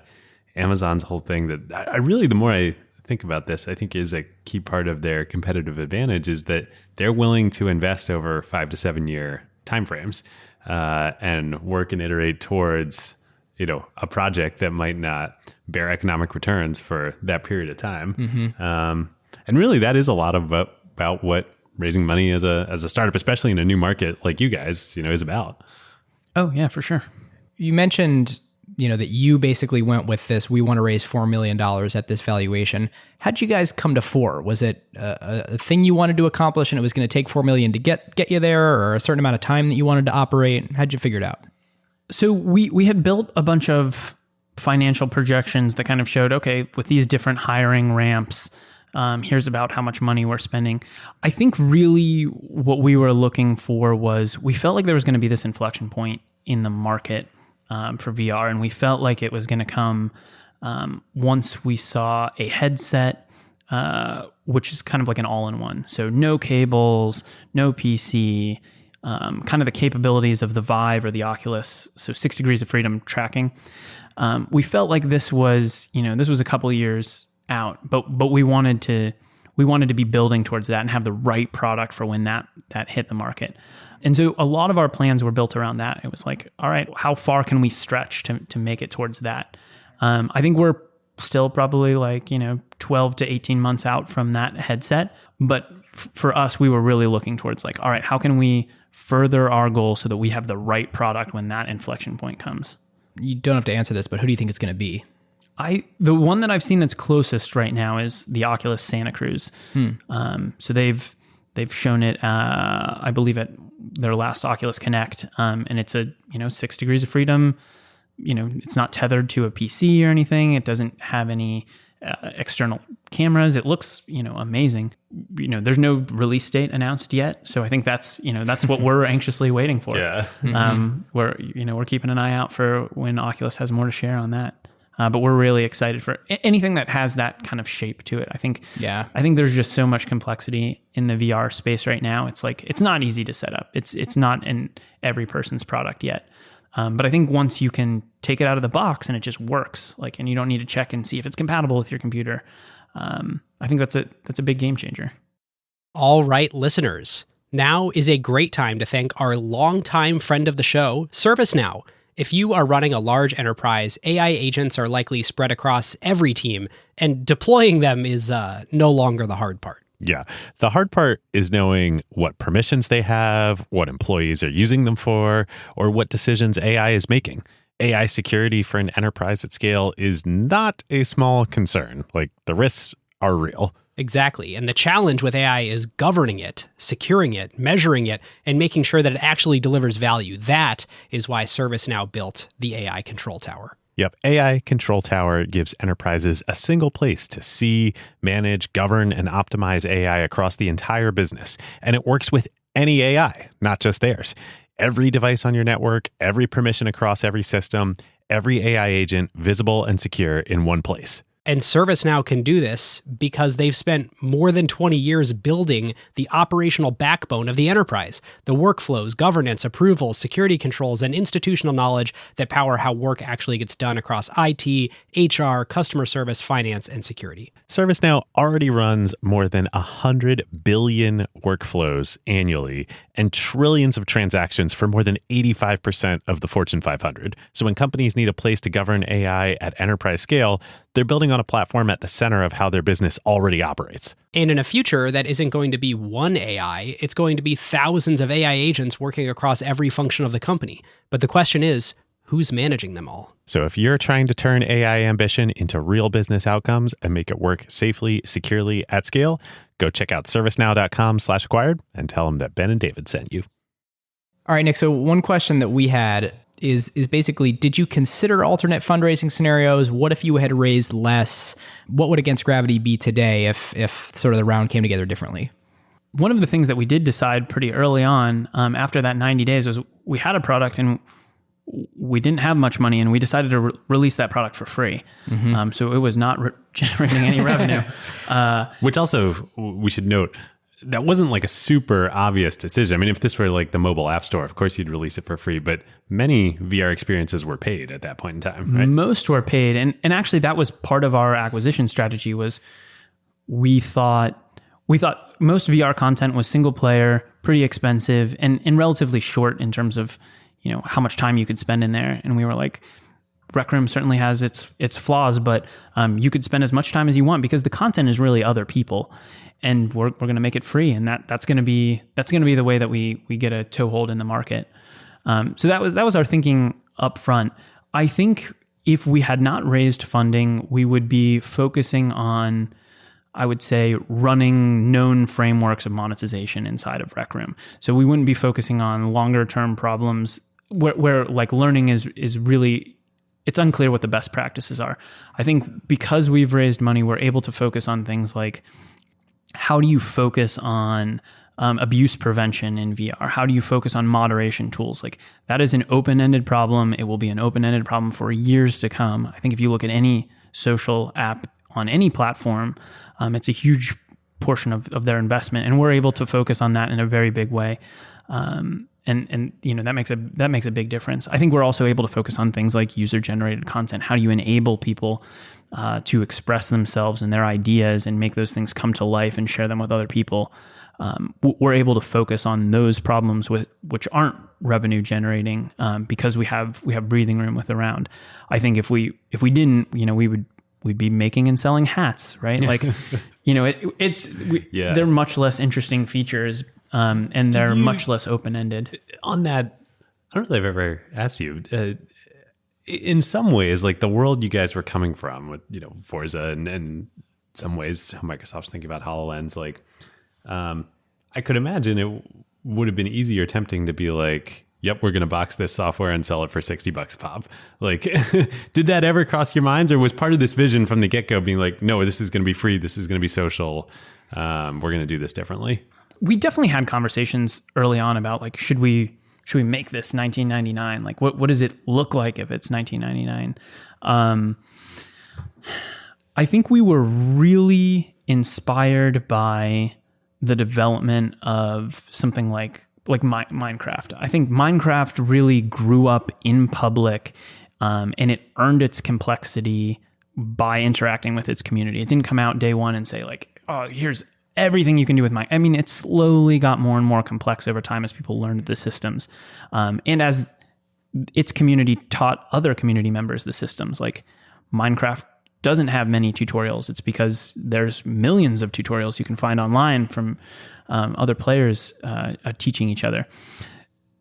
Amazon's whole thing that I really, the more I think about this, I think is a key part of their competitive advantage is that they're willing to invest over 5 to 7 year timeframes and work and iterate towards, a project that might not bear economic returns for that period of time. Mm-hmm. And really, that is a lot about what raising money as a startup, especially in a new market like you guys, is about. Oh, yeah, for sure. You mentioned, that you basically went with this, we want to raise $4 million at this valuation. How'd you guys come to 4? Was it a thing you wanted to accomplish and it was going to take $4 million to get you there, or a certain amount of time that you wanted to operate? How'd you figure it out? So we had built a bunch of financial projections that kind of showed, okay, with these different hiring ramps, here's about how much money we're spending. I think really what we were looking for was, we felt like there was going to be this inflection point in the market for VR, and we felt like it was going to come once we saw a headset, which is kind of like an all-in-one. So no cables, no PC, kind of the capabilities of the Vive or the Oculus. So 6 degrees of freedom tracking. We felt like this was a couple of years out, but we wanted to be building towards that and have the right product for when that hit the market. And so a lot of our plans were built around that. It was like, all right, how far can we stretch to make it towards that? I think we're still probably 12 to 18 months out from that headset. But for us, we were really looking towards all right, how can we further our goal so that we have the right product when that inflection point comes? You don't have to answer this, but who do you think it's going to be? The one that I've seen that's closest right now is the Oculus Santa Cruz. So they've shown it, I believe, at their last Oculus Connect, and it's a 6 degrees of freedom. It's not tethered to a PC or anything. It doesn't have any external cameras. It looks amazing. There's no release date announced yet, so I think that's what we're anxiously waiting for. Yeah. We're keeping an eye out for when Oculus has more to share on that. But we're really excited for anything that has that kind of shape to it. I think there's just so much complexity in the VR space right now. It's not easy to set up. It's not in every person's product yet. But I think once you can take it out of the box and it just works, and you don't need to check and see if it's compatible with your computer, I think that's a big game changer. All right, listeners. Now is a great time to thank our longtime friend of the show, ServiceNow. If you are running a large enterprise, AI agents are likely spread across every team, and deploying them is no longer the hard part. Yeah. The hard part is knowing what permissions they have, what employees are using them for, or what decisions AI is making. AI security for an enterprise at scale is not a small concern. The risks are real. Exactly. And the challenge with AI is governing it, securing it, measuring it, and making sure that it actually delivers value. That is why ServiceNow built the AI Control Tower. Yep. AI Control Tower gives enterprises a single place to see, manage, govern, and optimize AI across the entire business. And it works with any AI, not just theirs. Every device on your network, every permission across every system, every AI agent visible and secure in one place. And ServiceNow can do this because they've spent more than 20 years building the operational backbone of the enterprise, the workflows, governance, approvals, security controls, and institutional knowledge that power how work actually gets done across IT, HR, customer service, finance, and security. ServiceNow already runs more than 100 billion workflows annually and trillions of transactions for more than 85% of the Fortune 500. So when companies need a place to govern AI at enterprise scale, they're building on a platform at the center of how their business already operates. And in a future that isn't going to be one AI, it's going to be thousands of AI agents working across every function of the company. But the question is, who's managing them all? So if you're trying to turn AI ambition into real business outcomes and make it work safely, securely, at scale, go check out servicenow.com/acquired and tell them that Ben and David sent you. All right, Nick. So one question that we had is basically, did you consider alternate fundraising scenarios? What if you had raised less? What would Against Gravity be today if sort of the round came together differently? One of the things that we did decide pretty early on, after that 90 days, was we had a product and we didn't have much money, and we decided to release that product for free. Mm-hmm. So it was not generating any revenue. Which also, we should note, that wasn't like a super obvious decision. I mean, if this were like the mobile app store, of course you'd release it for free, but many VR experiences were paid at that point in time, right? Most were paid. And actually that was part of our acquisition strategy. Was we thought most VR content was single player, pretty expensive, and relatively short in terms of, how much time you could spend in there. And we were like, Rec Room certainly has its flaws, but you could spend as much time as you want because the content is really other people, and we're going to make it free, and that's going to be the way that we get a toehold in the market. So that was our thinking up front. I think if we had not raised funding, we would be focusing on, I would say, running known frameworks of monetization inside of Rec Room. So we wouldn't be focusing on longer term problems where like learning is really, it's unclear what the best practices are. I think because we've raised money, we're able to focus on things like, how do you focus on abuse prevention in VR? How do you focus on moderation tools? Like, that is an open-ended problem. It will be an open-ended problem for years to come. I think if you look at any social app on any platform, it's a huge portion of their investment, and we're able to focus on that in a very big way. And that makes a big difference. I think we're also able to focus on things like user-generated content. How do you enable people to express themselves and their ideas and make those things come to life and share them with other people? We're able to focus on those problems which aren't revenue generating because we have breathing room with around. I think if we didn't, we'd be making and selling hats, right? Like, they're much less interesting features. And they're much less open-ended. On that, I don't know if I've ever asked you, in some ways, like the world you guys were coming from with, Forza and in some ways how Microsoft's thinking about HoloLens, like, I could imagine it would have been easier tempting to be like, yep, we're going to box this software and sell it for $60 a pop. Like, did that ever cross your minds, or was part of this vision from the get-go being like, no, this is going to be free, this is going to be social, we're going to do this differently? We definitely had conversations early on about like, should we make this $19.99? Like, what does it look like if it's $19.99? I think we were really inspired by the development of something like Minecraft. I think Minecraft really grew up in public, and it earned its complexity by interacting with its community. It didn't come out day one and say like, oh, here's everything you can do with Minecraft. I mean, it slowly got more and more complex over time as people learned the systems. And as its community taught other community members the systems. Like, Minecraft doesn't have many tutorials. It's because there's millions of tutorials you can find online from other players teaching each other.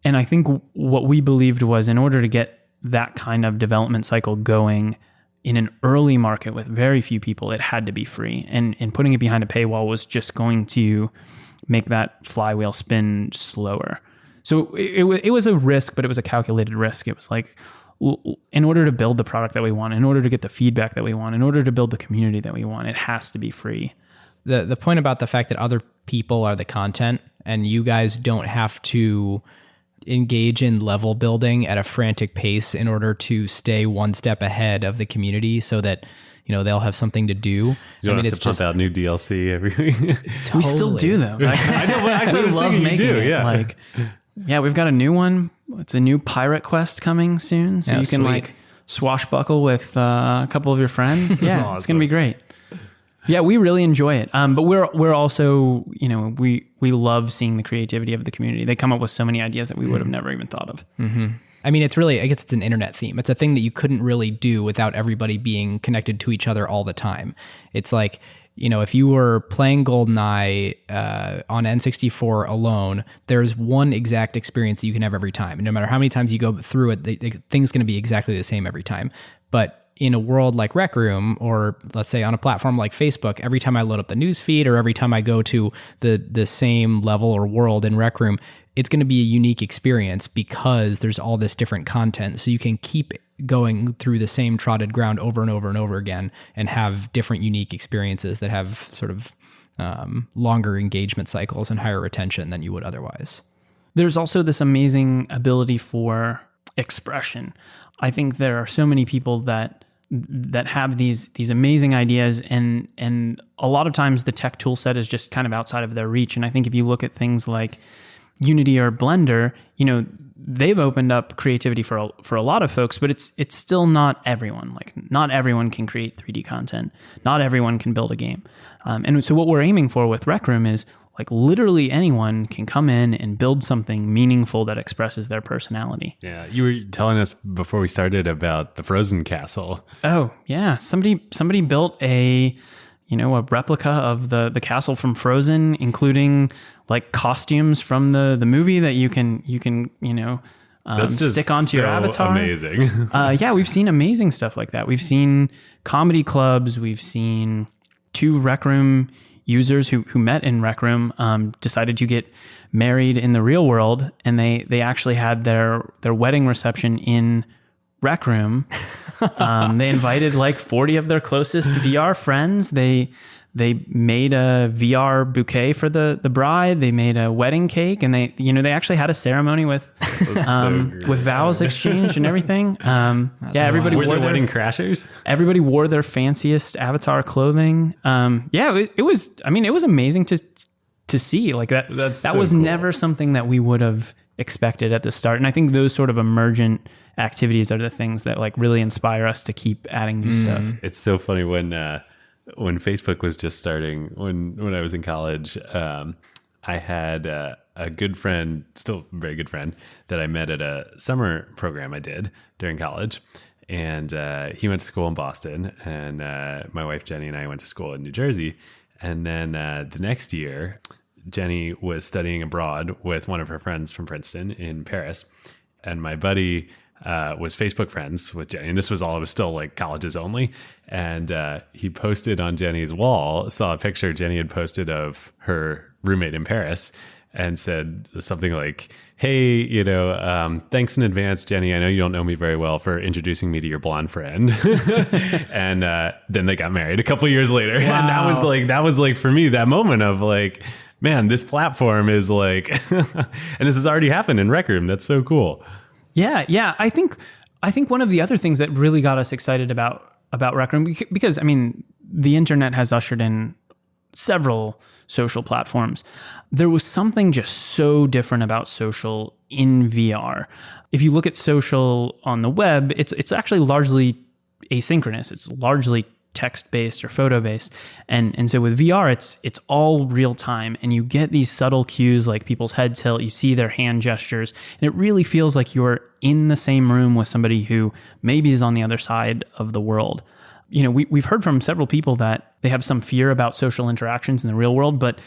And I think what we believed was, in order to get that kind of development cycle going in an early market with very few people, it had to be free. And putting it behind a paywall was just going to make that flywheel spin slower. So it was a risk, but it was a calculated risk. It was like, in order to build the product that we want, in order to get the feedback that we want, in order to build the community that we want, it has to be free. The point about the fact that other people are the content and you guys don't have to engage in level building at a frantic pace in order to stay one step ahead of the community so that, you know, they'll have something to do. You don't have to pump out new DLC every week. Totally. We still do though. Like, I know, but actually, I was love thinking making you do, it. yeah. Like, yeah, we've got a new one. It's a new pirate quest coming soon, so Yeah, you can sweet. like swashbuckle with a couple of your friends. Yeah, awesome. It's gonna be great. Yeah, we really enjoy it. But we're also, you know, we love seeing the creativity of the community. They come up with so many ideas that we would have never even thought of. Mm-hmm. I mean, it's really, I guess it's an internet theme. It's a thing that you couldn't really do without everybody being connected to each other all the time. It's like, you know, if you were playing GoldenEye on N64 alone, there's one exact experience that you can have every time. And no matter how many times you go through it, the thing's going to be exactly the same every time. But in a world like Rec Room, or let's say on a platform like Facebook, every time I load up the news feed or every time I go to the same level or world in Rec Room, it's going to be a unique experience because there's all this different content. So you can keep going through the same trotted ground over and over and over again and have different unique experiences that have sort of longer engagement cycles and higher retention than you would otherwise. There's also this amazing ability for expression. I think there are so many people that that have these amazing ideas, and a lot of times the tech tool set is just kind of outside of their reach. And I think if you look at things like Unity or Blender, they've opened up creativity for a lot of folks, but it's still not everyone. Like, not everyone can create 3D content. Not everyone can build a game. And so what we're aiming for with Rec Room is, like, literally anyone can come in and build something meaningful that expresses their personality. Yeah, you were telling us before we started about the Frozen castle. Oh yeah, somebody built a replica of the castle from Frozen, including like costumes from the movie that you can That's just stick onto your avatar. Amazing. Yeah, we've seen amazing stuff like that. We've seen comedy clubs. We've seen 2 Rec Room users who met in Rec Room decided to get married in the real world, and they actually had their wedding reception in Rec Room. They invited like 40 of their closest VR friends. They made a VR bouquet for the bride. They made a wedding cake, and they actually had a ceremony with vows exchanged and everything. Everybody were wore there their wedding crashers. Everybody wore their fanciest avatar clothing. It was amazing to see. Like that That was cool. never something that we would have expected at the start. And I think those sort of emergent activities are the things that like really inspire us to keep adding new stuff. It's so funny when Facebook was just starting, when I was in college, I had a good friend, still a very good friend, that I met at a summer program I did during college. And he went to school in Boston, and my wife Jenny and I went to school in New Jersey. And then the next year, Jenny was studying abroad with one of her friends from Princeton in Paris. And my buddy was Facebook friends with Jenny. And this was all, it was still like colleges only. And he posted on Jenny's wall, saw a picture Jenny had posted of her roommate in Paris, and said something like, hey, thanks in advance, Jenny. I know you don't know me very well, for introducing me to your blonde friend. And then they got married a couple years later. Wow. And that was like for me, that moment of like, man, this platform is like, and this has already happened in Rec Room. That's so cool. Yeah. I think one of the other things that really got us excited about Rec Room, because the internet has ushered in several social platforms. There was something just so different about social in VR. If you look at social on the web, it's actually largely asynchronous. It's largely text-based or photo-based. And so with VR, it's all real time, and you get these subtle cues like people's head tilt, you see their hand gestures, and it really feels like you're in the same room with somebody who maybe is on the other side of the world. We've heard from several people that they have some fear about social interactions in the real world, but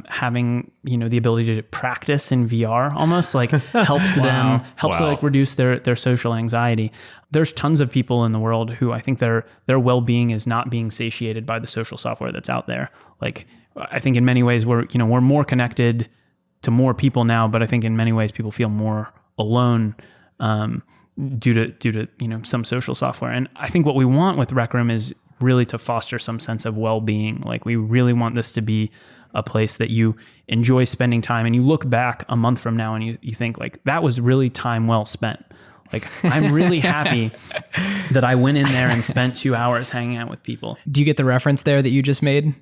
having the ability to practice in VR almost like helps them like reduce their social anxiety. There's tons of people in the world who I think their well-being is not being satiated by the social software that's out there. Like, I think in many ways we're more connected to more people now, but I think in many ways people feel more alone due to some social software. And I think what we want with Rec Room is really to foster some sense of well-being. Like, we really want this to be a place that you enjoy spending time, and you look back a month from now and you think like, that was really time well spent. Like, I'm really happy that I went in there and spent 2 hours hanging out with people. Do you get the reference there that you just made?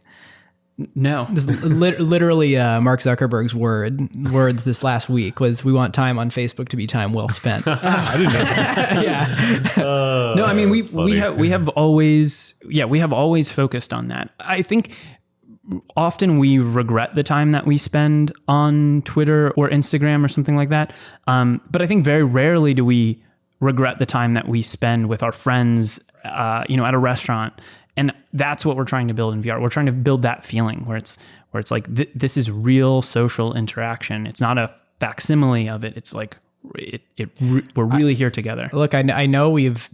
No. This is literally Mark Zuckerberg's words this last week was, we want time on Facebook to be time well spent. I didn't know that. Yeah. No, I mean, we have always focused on that. I think often we regret the time that we spend on Twitter or Instagram or something like that. But I think very rarely do we regret the time that we spend with our friends, at a restaurant. And that's what we're trying to build in VR. We're trying to build that feeling where it's like, this is real social interaction. It's not a facsimile of it. It's like, we're really here together. Look, I know we've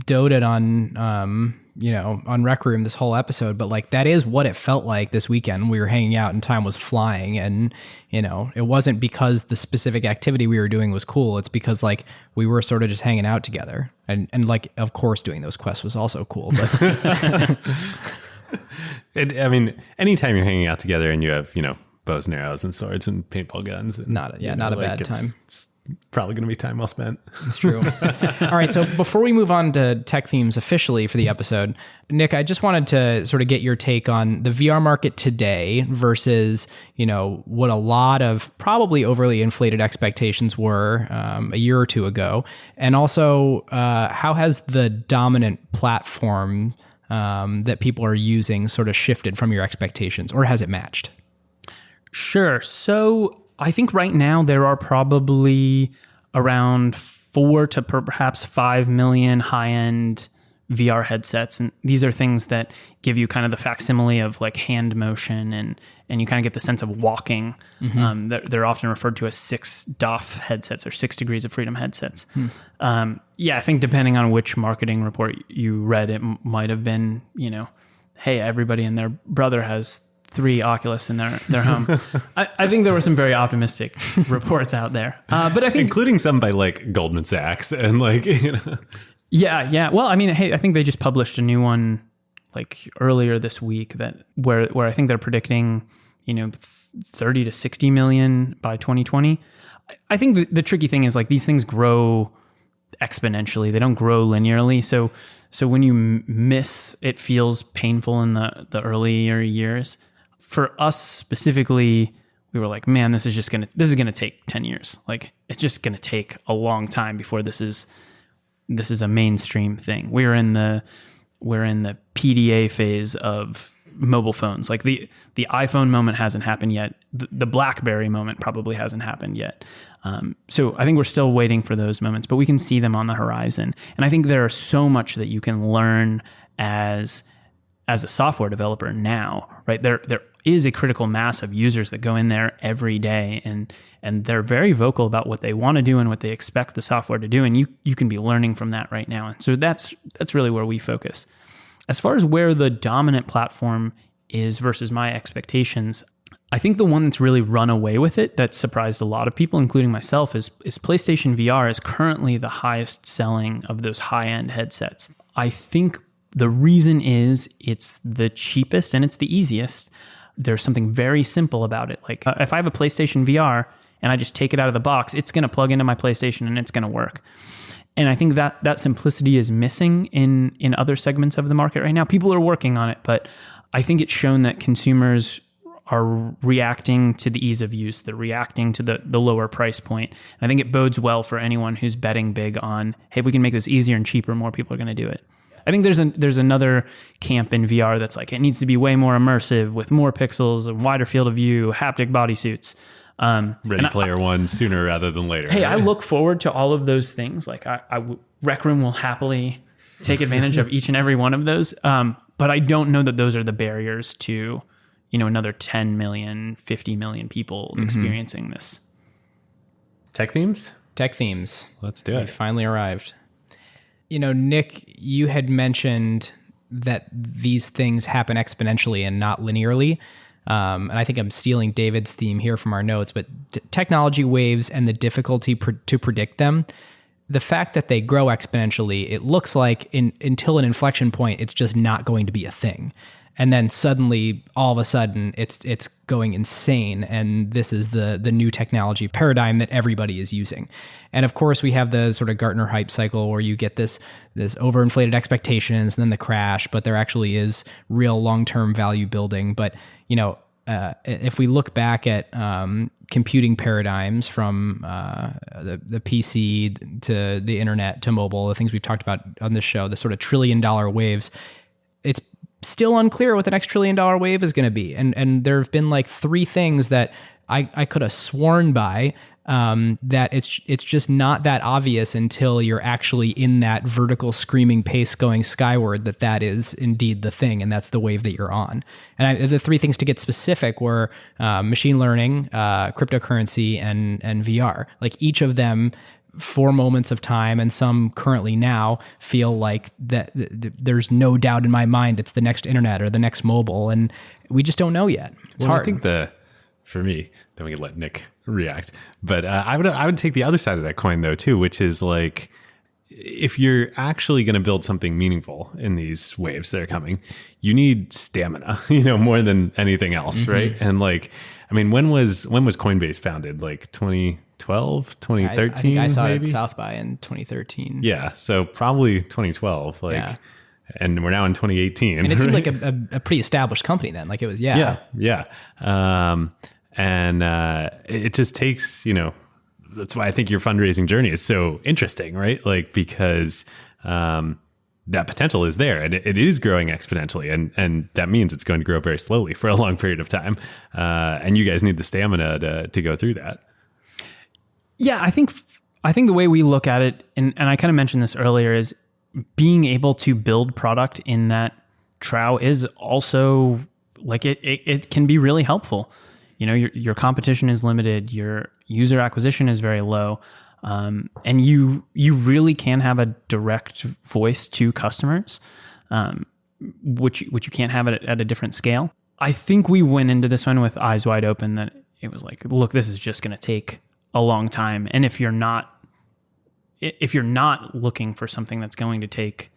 doted on, on Rec Room this whole episode, but like, that is what it felt like this weekend. We were hanging out and time was flying, and, it wasn't because the specific activity we were doing was cool. It's because like, we were sort of just hanging out together, and like, of course, doing those quests was also cool, but anytime you're hanging out together and you have, bows and arrows and swords and paintball guns. And, not a bad time. probably going to be time well spent. It's true. All right. So before we move on to tech themes officially for the episode, Nick, I just wanted to sort of get your take on the VR market today versus, what a lot of probably overly inflated expectations were a year or two ago. And also, how has the dominant platform that people are using sort of shifted from your expectations, or has it matched? Sure. So I think right now there are probably around 4 to perhaps 5 million high-end VR headsets. And these are things that give you kind of the facsimile of like hand motion and you kind of get the sense of walking. They're often referred to as 6 DOF headsets or 6 degrees of freedom headsets. I think depending on which marketing report you read, it might have been, hey, everybody and their brother has 3 Oculus in their home. I think there were some very optimistic reports out there, but I think including some by like Goldman Sachs and like Yeah. Well, I mean, hey, I think they just published a new one like earlier this week where I think they're predicting 30 to 60 million by 2020. I think the tricky thing is like these things grow exponentially; they don't grow linearly. So when you miss, it feels painful in the earlier years. For us specifically, we were like, man, this is gonna take 10 years. Like it's just gonna take a long time before this is a mainstream thing. We're in the PDA phase of mobile phones. Like the iPhone moment hasn't happened yet. The BlackBerry moment probably hasn't happened yet. So I think we're still waiting for those moments, but we can see them on the horizon. And I think there are so much that you can learn as a software developer now, right? There is a critical mass of users that go in there every day and they're very vocal about what they want to do and what they expect the software to do. And you can be learning from that right now. And so that's really where we focus. As far as where the dominant platform is versus my expectations, I think the one that's really run away with it, that surprised a lot of people, including myself, is PlayStation VR is currently the highest selling of those high-end headsets. I think the reason is it's the cheapest and it's the easiest. There's something very simple about it. Like if I have a PlayStation VR and I just take it out of the box, it's going to plug into my PlayStation and it's going to work. And I think that simplicity is missing in other segments of the market right now. People are working on it, but I think it's shown that consumers are reacting to the ease of use. They're reacting to the lower price point. And I think it bodes well for anyone who's betting big on, hey, if we can make this easier and cheaper, more people are going to do it. I think there's another camp in VR that's like, it needs to be way more immersive with more pixels, a wider field of view, haptic bodysuits. Ready Player One sooner rather than later. Hey, I look forward to all of those things. Like Rec Room will happily take advantage of each and every one of those. But I don't know that those are the barriers to, another 10 million, 50 million people experiencing this. Tech themes? Tech themes. Let's do We it. finally arrived. Nick, you had mentioned that these things happen exponentially and not linearly. And I think I'm stealing David's theme here from our notes, but technology waves and the difficulty to predict them, the fact that they grow exponentially, it looks like until an inflection point, it's just not going to be a thing. And then suddenly, all of a sudden, it's going insane. And this is the new technology paradigm that everybody is using. And of course, we have the sort of Gartner hype cycle where you get this overinflated expectations and then the crash, but there actually is real long-term value building. But, if we look back at computing paradigms from the PC to the internet to mobile, the things we've talked about on this show, the sort of $1 trillion waves, it's still unclear what the next $1 trillion wave is going to be. And there have been like 3 things that I could have sworn by that it's just not that obvious until you're actually in that vertical screaming pace going skyward that is indeed the thing, and that's the wave that you're on. And the 3 things to get specific were machine learning, cryptocurrency, and VR. Like each of them, for moments of time, and some currently now, feel like that there's no doubt in my mind it's the next internet or the next mobile, and we just don't know yet. It's hard. I think for me, then we can let Nick react. But I would take the other side of that coin though too, which is like, if you're actually going to build something meaningful in these waves that are coming, you need stamina, more than anything else, right? And like, I mean, when was Coinbase founded? Like 2012, 2013? I think I saw maybe? it at South by in 2013. Yeah, so probably 2012. Like, Yeah. and we're now in 2018. And it seemed like a pretty established company then. Like it was, yeah. It just takes, that's why I think your fundraising journey is so interesting, right? Like, because that potential is there and it is growing exponentially. And that means it's going to grow very slowly for a long period of time. And you guys need the stamina to go through that. Yeah, I think the way we look at it, and I kind of mentioned this earlier, is being able to build product in that trough is also like it can be really helpful. Your competition is limited, your user acquisition is very low, and you really can have a direct voice to customers, which you can't have at a different scale. I think we went into this one with eyes wide open that it was like, look, this is just going to take a long time, and if you're not looking for something that's going to take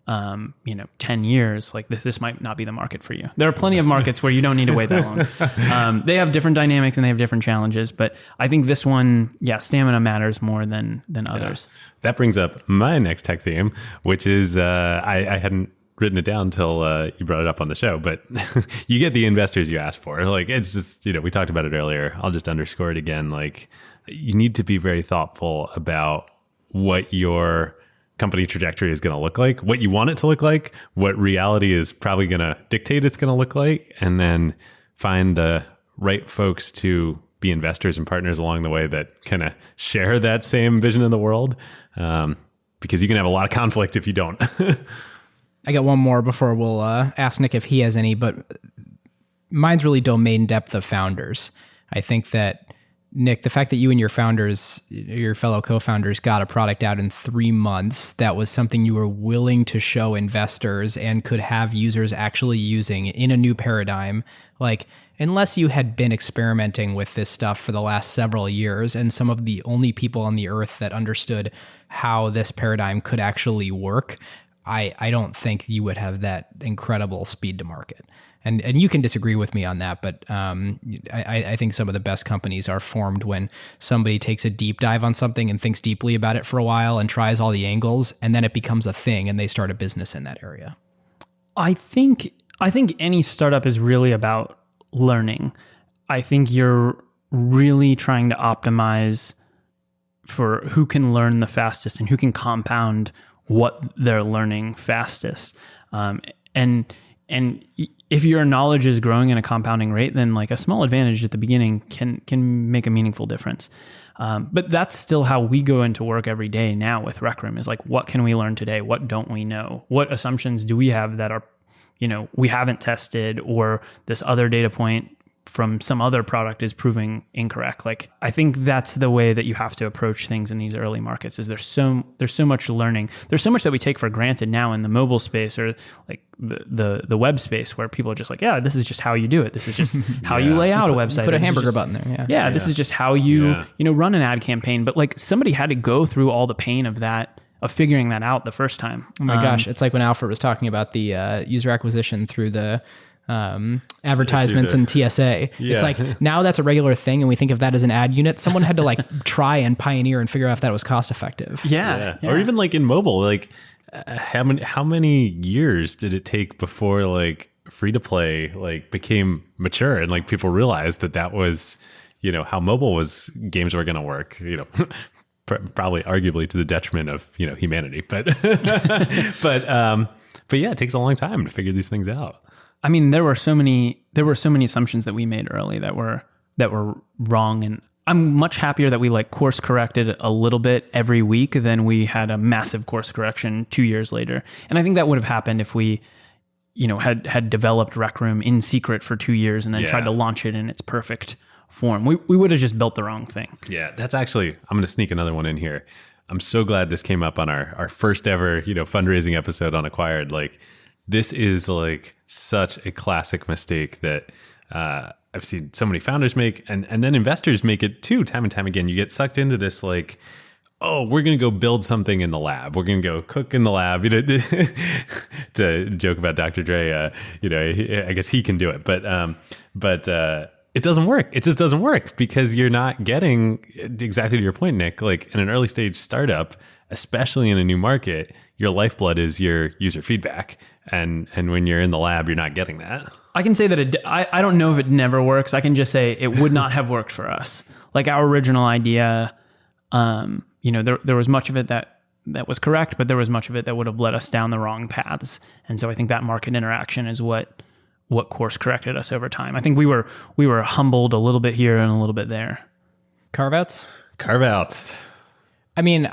10 years, like this might not be the market for you. There are plenty of markets where you don't need to wait that long. They have different dynamics and they have different challenges, but I think this one, stamina matters more than others. That brings up my next tech theme, which is I hadn't written it down until you brought it up on the show, but you get the investors you ask for. Like, it's just, we talked about it earlier. I'll just underscore it again. Like, you need to be very thoughtful about what your company trajectory is going to look like, what you want it to look like, what reality is probably going to dictate it's going to look like, and then find the right folks to be investors and partners along the way that kind of share that same vision of the world. Because you can have a lot of conflict if you don't. I got one more before we'll ask Nick if he has any, but mine's really domain depth of founders. I think that, Nick, the fact that you and your founders, your fellow co-founders, got a product out in 3 months, that was something you were willing to show investors and could have users actually using in a new paradigm. Like, unless you had been experimenting with this stuff for the last several years and some of the only people on the earth that understood how this paradigm could actually work, I don't think you would have that incredible speed to market. And you can disagree with me on that, but I think some of the best companies are formed when somebody takes a deep dive on something and thinks deeply about it for a while and tries all the angles, and then it becomes a thing and they start a business in that area. I think any startup is really about learning. I think you're really trying to optimize for who can learn the fastest and who can compound what they're learning fastest. And if your knowledge is growing at a compounding rate, then like a small advantage at the beginning can make a meaningful difference. But that's still how we go into work every day now with Rec Room, is like, what can we learn today? What don't we know? What assumptions do we have that are, we haven't tested, or this other data point from some other product is proving incorrect? Like, I think that's the way that you have to approach things in these early markets. Is there's so much learning. There's so much that we take for granted now in the mobile space, or like the web space, where people are just like, yeah, this is just how you do it. This is just how you lay out a website. Put a hamburger button there. Yeah. This is just how you run an ad campaign. But like, somebody had to go through all the pain of figuring that out the first time. Oh my gosh, it's like when Alfred was talking about the user acquisition through the advertisements and TSA. Yeah. It's like, now that's a regular thing, and we think of that as an ad unit. Someone had to like try and pioneer and figure out if that was cost effective. Yeah. Or even like in mobile, like how many years did it take before like free to play like became mature and like people realized that was, how mobile games were going to work, probably arguably to the detriment of, humanity, but yeah, it takes a long time to figure these things out. I mean, there were so many assumptions that we made early that were wrong, and I'm much happier that we like course corrected a little bit every week than we had a massive course correction 2 years later. And I think that would have happened if we, had developed Rec Room in secret for 2 years and then tried to launch it in its perfect form. We would have just built the wrong thing. Yeah, that's actually, I'm going to sneak another one in here. I'm so glad this came up on our first ever, fundraising episode on Acquired. Like, this is like such a classic mistake that I've seen so many founders make, and then investors make it too, time and time again. You get sucked into this like, oh, we're going to go build something in the lab. We're going to go cook in the lab. To joke about Dr. Dre, I guess he can do it. But it doesn't work. It just doesn't work because you're not getting, exactly to your point, Nick, like in an early stage startup, especially in a new market, your lifeblood is your user feedback. And when you're in the lab, you're not getting that. I can say that I don't know if it never works. I can just say it would not have worked for us. Like our original idea, there was much of it that was correct, but there was much of it that would have led us down the wrong paths. And so I think that market interaction is what course corrected us over time. I think we were humbled a little bit here and a little bit there. Carve Outs? Carve Outs. I mean,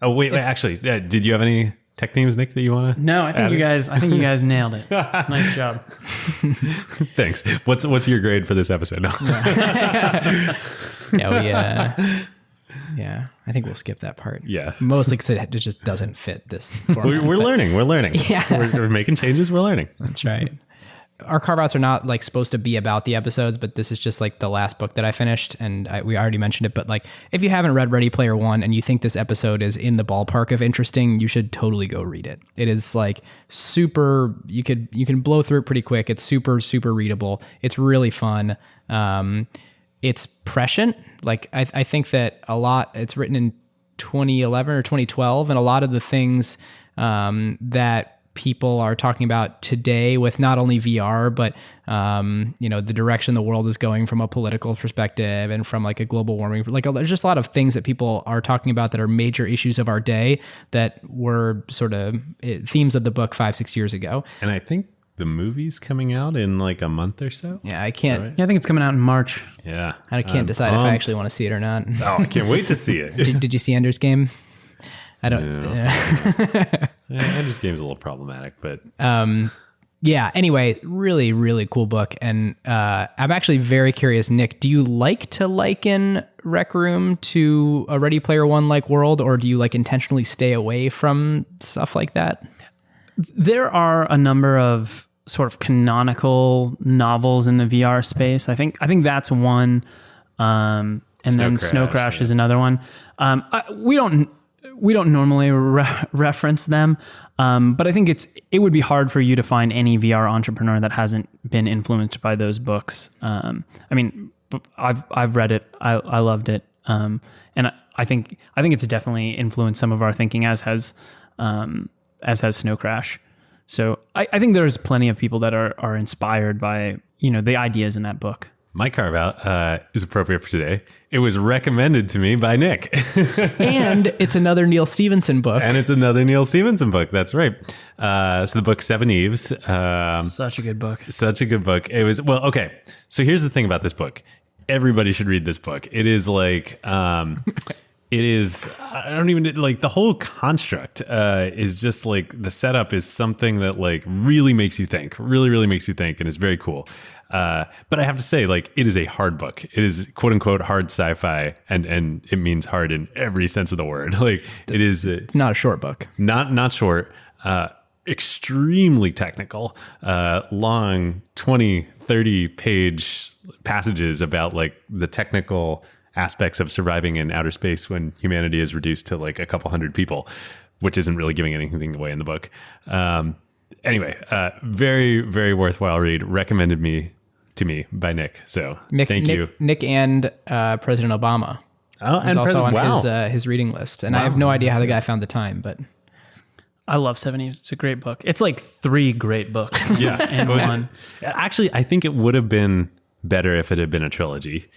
wait, actually, did you have any tech themes, Nick, that you want to? No, I think you guys nailed it. Nice job. Thanks. What's your grade for this episode? No. Yeah, I think we'll skip that part. Yeah. Mostly because it just doesn't fit this format. We're learning. We're learning. Yeah. We're making changes. We're learning. That's right. Our carve outs are not like supposed to be about the episodes, but this is just like the last book that I finished, and we already mentioned it. But like, if you haven't read Ready Player One and you think this episode is in the ballpark of interesting, you should totally go read it. It is like super. You can blow through it pretty quick. It's super readable. It's really fun. It's prescient. Like I think that a lot. It's written in 2011 or 2012, and a lot of the things that people are talking about today with not only VR, but, the direction the world is going from a political perspective and from like a global warming, like there's just a lot of things that people are talking about that are major issues of our day that were sort of themes of the book 5-6 years ago. And I think the movie's coming out in like a month or so. Yeah, I can't. Right? Yeah, I think it's coming out in March. Yeah. I can't decide if I actually want to see it or not. Oh, I can't wait to see it. Did you see Ender's Game? I don't. No. Yeah. Ender's Game's a little problematic, but yeah. Anyway, really, really cool book, and I'm actually very curious, Nick. Do you like to liken Rec Room to a Ready Player One like world, or do you like intentionally stay away from stuff like that? There are a number of sort of canonical novels in the VR space. I think that's one, and then Snow Crash is another one. We don't normally reference them, but I think it would be hard for you to find any VR entrepreneur that hasn't been influenced by those books. I mean, I've read it, I loved it, and I think it's definitely influenced some of our thinking, as has Snow Crash. So I think there's plenty of people that are inspired by the ideas in that book. My carve out is appropriate for today. It was recommended to me by Nick. And it's another Neil Stephenson book. That's right. So the book 7 Eves. Such a good book. It was, well, okay. So here's the thing about this book. Everybody should read this book. It is like, it is, I don't even, like the whole construct is just like, the setup is something that like really makes you think, really makes you think, and is very cool. But I have to say, like, it is a hard book. It is quote unquote hard sci-fi, and it means hard in every sense of the word. Like, it is not a short book. Not short. Extremely technical. Long 20-30 page passages about like the technical aspects of surviving in outer space when humanity is reduced to like a couple hundred people, which isn't really giving anything away in the book. Anyway, very, very worthwhile read. Recommended to me by Nick. So thank you. Nick and President Obama. Oh, and also on his reading list. And I have no idea how the guy found the time, but I love 7 Eves. It's a great book. It's like 3 great books in one. Actually, I think it would have been better if it had been a trilogy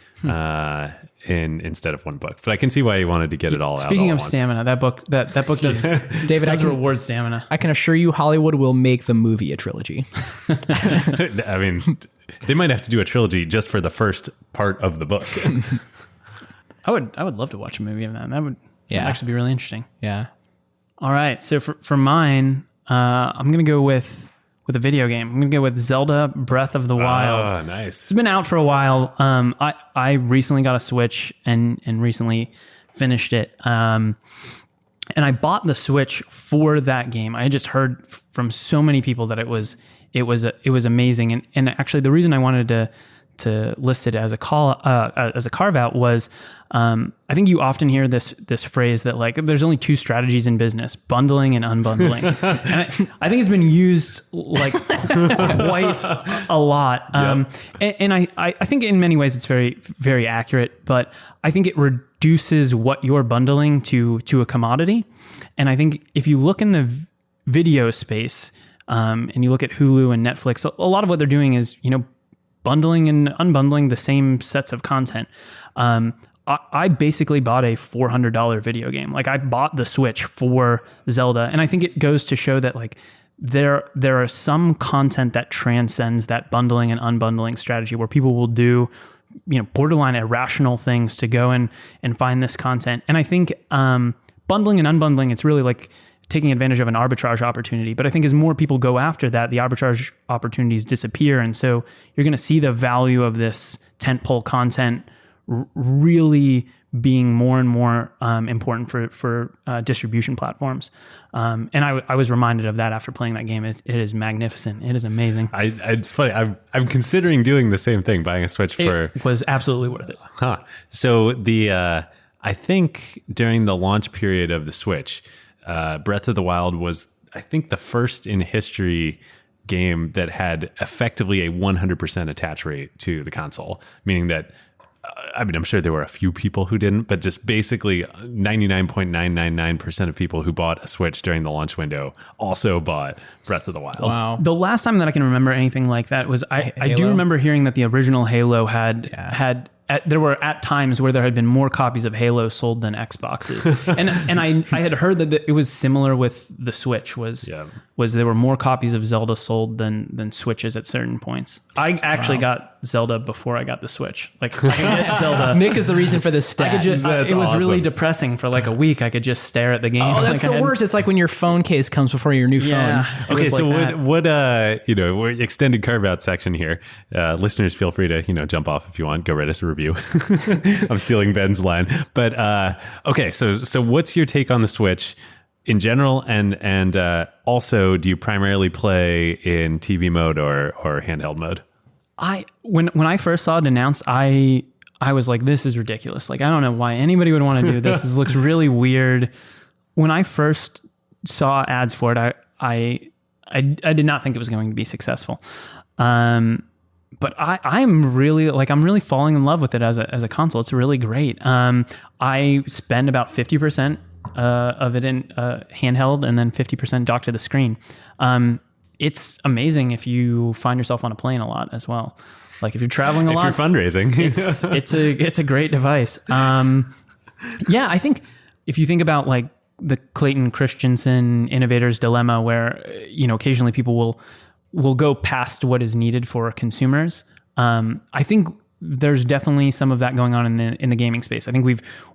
instead of one book. But I can see why you wanted to get it all out. Speaking of stamina, that book does David, does reward stamina. I can assure you Hollywood will make the movie a trilogy. I mean, they might have to do a trilogy just for the first part of the book. I would love to watch a movie of that. That would actually be really interesting. Yeah. All right. So for mine, I'm going to go with a video game. I'm going to go with Zelda Breath of the Wild. Oh, nice. It's been out for a while. I recently got a Switch and recently finished it. And I bought the Switch for that game. I had just heard from so many people that it was amazing. And actually the reason I wanted to list it as a carve out was, I think you often hear this phrase that like there's only two strategies in business: bundling and unbundling. And I think it's been used like quite a lot. And I think in many ways it's very, very accurate, but I think it reduces what you're bundling to a commodity. And I think if you look in the video space, and you look at Hulu and Netflix, a lot of what they're doing is, bundling and unbundling the same sets of content. I basically bought a $400 video game. Like I bought the Switch for Zelda. And I think it goes to show that like there are some content that transcends that bundling and unbundling strategy where people will do, borderline irrational things to go and find this content. And I think bundling and unbundling, it's really like taking advantage of an arbitrage opportunity. But I think as more people go after that, the arbitrage opportunities disappear. And so you're going to see the value of this tentpole content really being more and more important for distribution platforms. And I was reminded of that after playing that game. It is magnificent. It is amazing. It's funny. I'm considering doing the same thing, buying a Switch It was absolutely worth it. So I think during the launch period of the Switch, Breath of the Wild was, I think, the first in history game that had effectively a 100% attach rate to the console, meaning that, I'm sure there were a few people who didn't, but just basically 99.999% of people who bought a Switch during the launch window also bought Breath of the Wild. Wow. The last time that I can remember anything like that was I do remember hearing that the original Halo had there were at times where there had been more copies of Halo sold than Xboxes, and I had heard that it was similar with the Switch. Was there were more copies of Zelda sold than Switches at certain points. I actually got Zelda before I got the Switch. Like I could get Zelda. Nick is the reason for this stat. It was awesome. Really depressing for like a week. I could just stare at the game. Oh, that's like the worst. It's like when your phone case comes before your new phone. Okay, so we're extended carve out section here. Listeners, feel free to jump off if you want. Go write us a review. I'm stealing Ben's line, but okay. So what's your take on the Switch in general, and also, do you primarily play in TV mode or handheld mode? When I first saw it announced, I was like, this is ridiculous. Like I don't know why anybody would want to do this. This looks really weird. When I first saw ads for it, I did not think it was going to be successful. But I'm really falling in love with it as a console. It's really great. I spend about 50% of it in handheld and then 50% docked to the screen. It's amazing if you find yourself on a plane a lot as well. Like if you're traveling a lot, if you're fundraising, it's a great device. Yeah, I think if you think about like the Clayton Christensen innovator's dilemma, where occasionally people will go past what is needed for consumers. I think there's definitely some of that going on in the gaming space. I think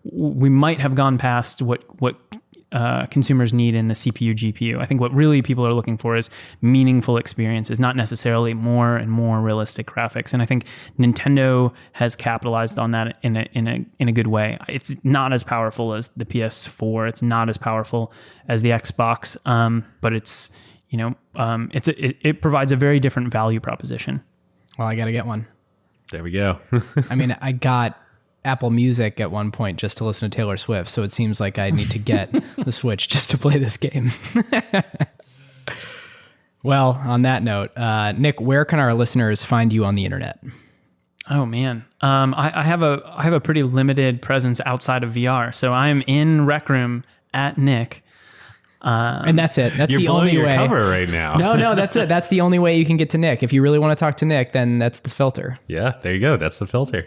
we might have gone past what consumers need in the CPU, GPU. I think what really people are looking for is meaningful experiences, not necessarily more and more realistic graphics. And I think Nintendo has capitalized on that in a good way. It's not as powerful as the PS4. It's not as powerful as the Xbox, but it's it provides a very different value proposition. Well, I got to get one. There we go. I got Apple Music at one point just to listen to Taylor Swift, so it seems like I need to get the Switch just to play this game. Well, on that note, Nick, where can our listeners find you on the internet? Oh man, I have a pretty limited presence outside of VR, so I'm in Rec Room at Nick. And that's it. That's You're the blowing only your way. cover right now. No, that's it. That's the only way you can get to Nick. If you really want to talk to Nick, then that's the filter. Yeah, there you go. That's the filter.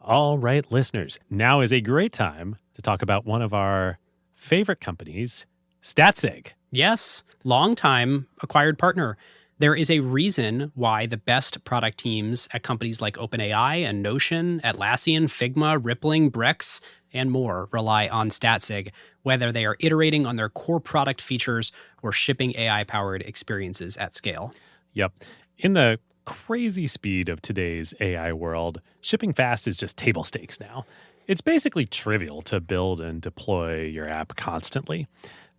All right, listeners, now is a great time to talk about one of our favorite companies, Statsig. Yes, long-time acquired partner. There is a reason why the best product teams at companies like OpenAI and Notion, Atlassian, Figma, Rippling, Brex, and more rely on Statsig, whether they are iterating on their core product features or shipping AI-powered experiences at scale. Yep. In the crazy speed of today's AI world, shipping fast is just table stakes now. It's basically trivial to build and deploy your app constantly.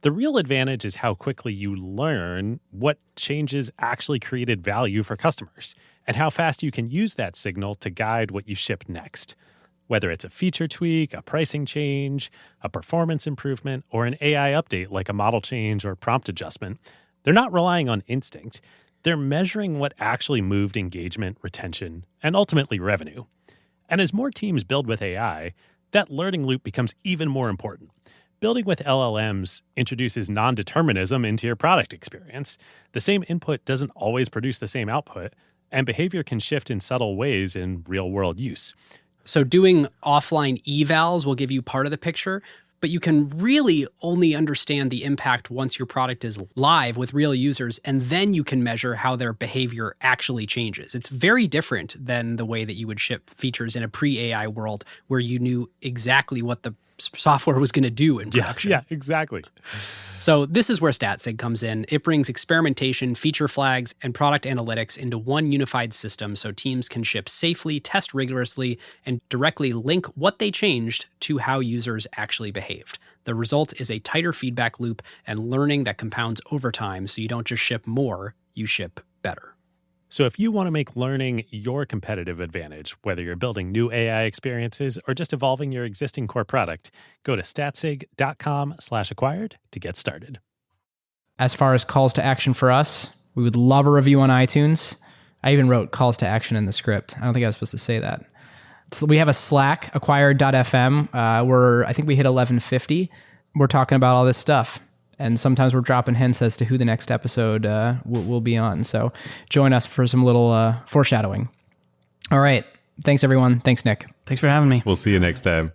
The real advantage is how quickly you learn what changes actually created value for customers. and how fast you can use that signal to guide what you ship next. Whether it's a feature tweak, a pricing change, a performance improvement, or an AI update like a model change or prompt adjustment, they're not relying on instinct. They're measuring what actually moved engagement, retention, and ultimately revenue. And as more teams build with AI, that learning loop becomes even more important. Building with LLMs introduces non-determinism into your product experience. The same input doesn't always produce the same output, and behavior can shift in subtle ways in real-world use. So doing offline evals will give you part of the picture, but you can really only understand the impact once your product is live with real users, and then you can measure how their behavior actually changes. It's very different than the way that you would ship features in a pre-AI world where you knew exactly what the software was going to do in production. Yeah, exactly. So this is where StatSig comes in. It brings experimentation, feature flags, and product analytics into one unified system so teams can ship safely, test rigorously, and directly link what they changed to how users actually behaved. The result is a tighter feedback loop and learning that compounds over time, so you don't just ship more, you ship better. So if you want to make learning your competitive advantage, whether you're building new AI experiences or just evolving your existing core product, go to statsig.com/acquired to get started. As far as calls to action for us, we would love a review on iTunes. I even wrote calls to action in the script. I don't think I was supposed to say that. So we have a Slack, acquired.fm, where I think we hit 1150. We're talking about all this stuff. And sometimes we're dropping hints as to who the next episode will be on. So join us for some little foreshadowing. All right. Thanks, everyone. Thanks, Nick. Thanks for having me. We'll see you next time.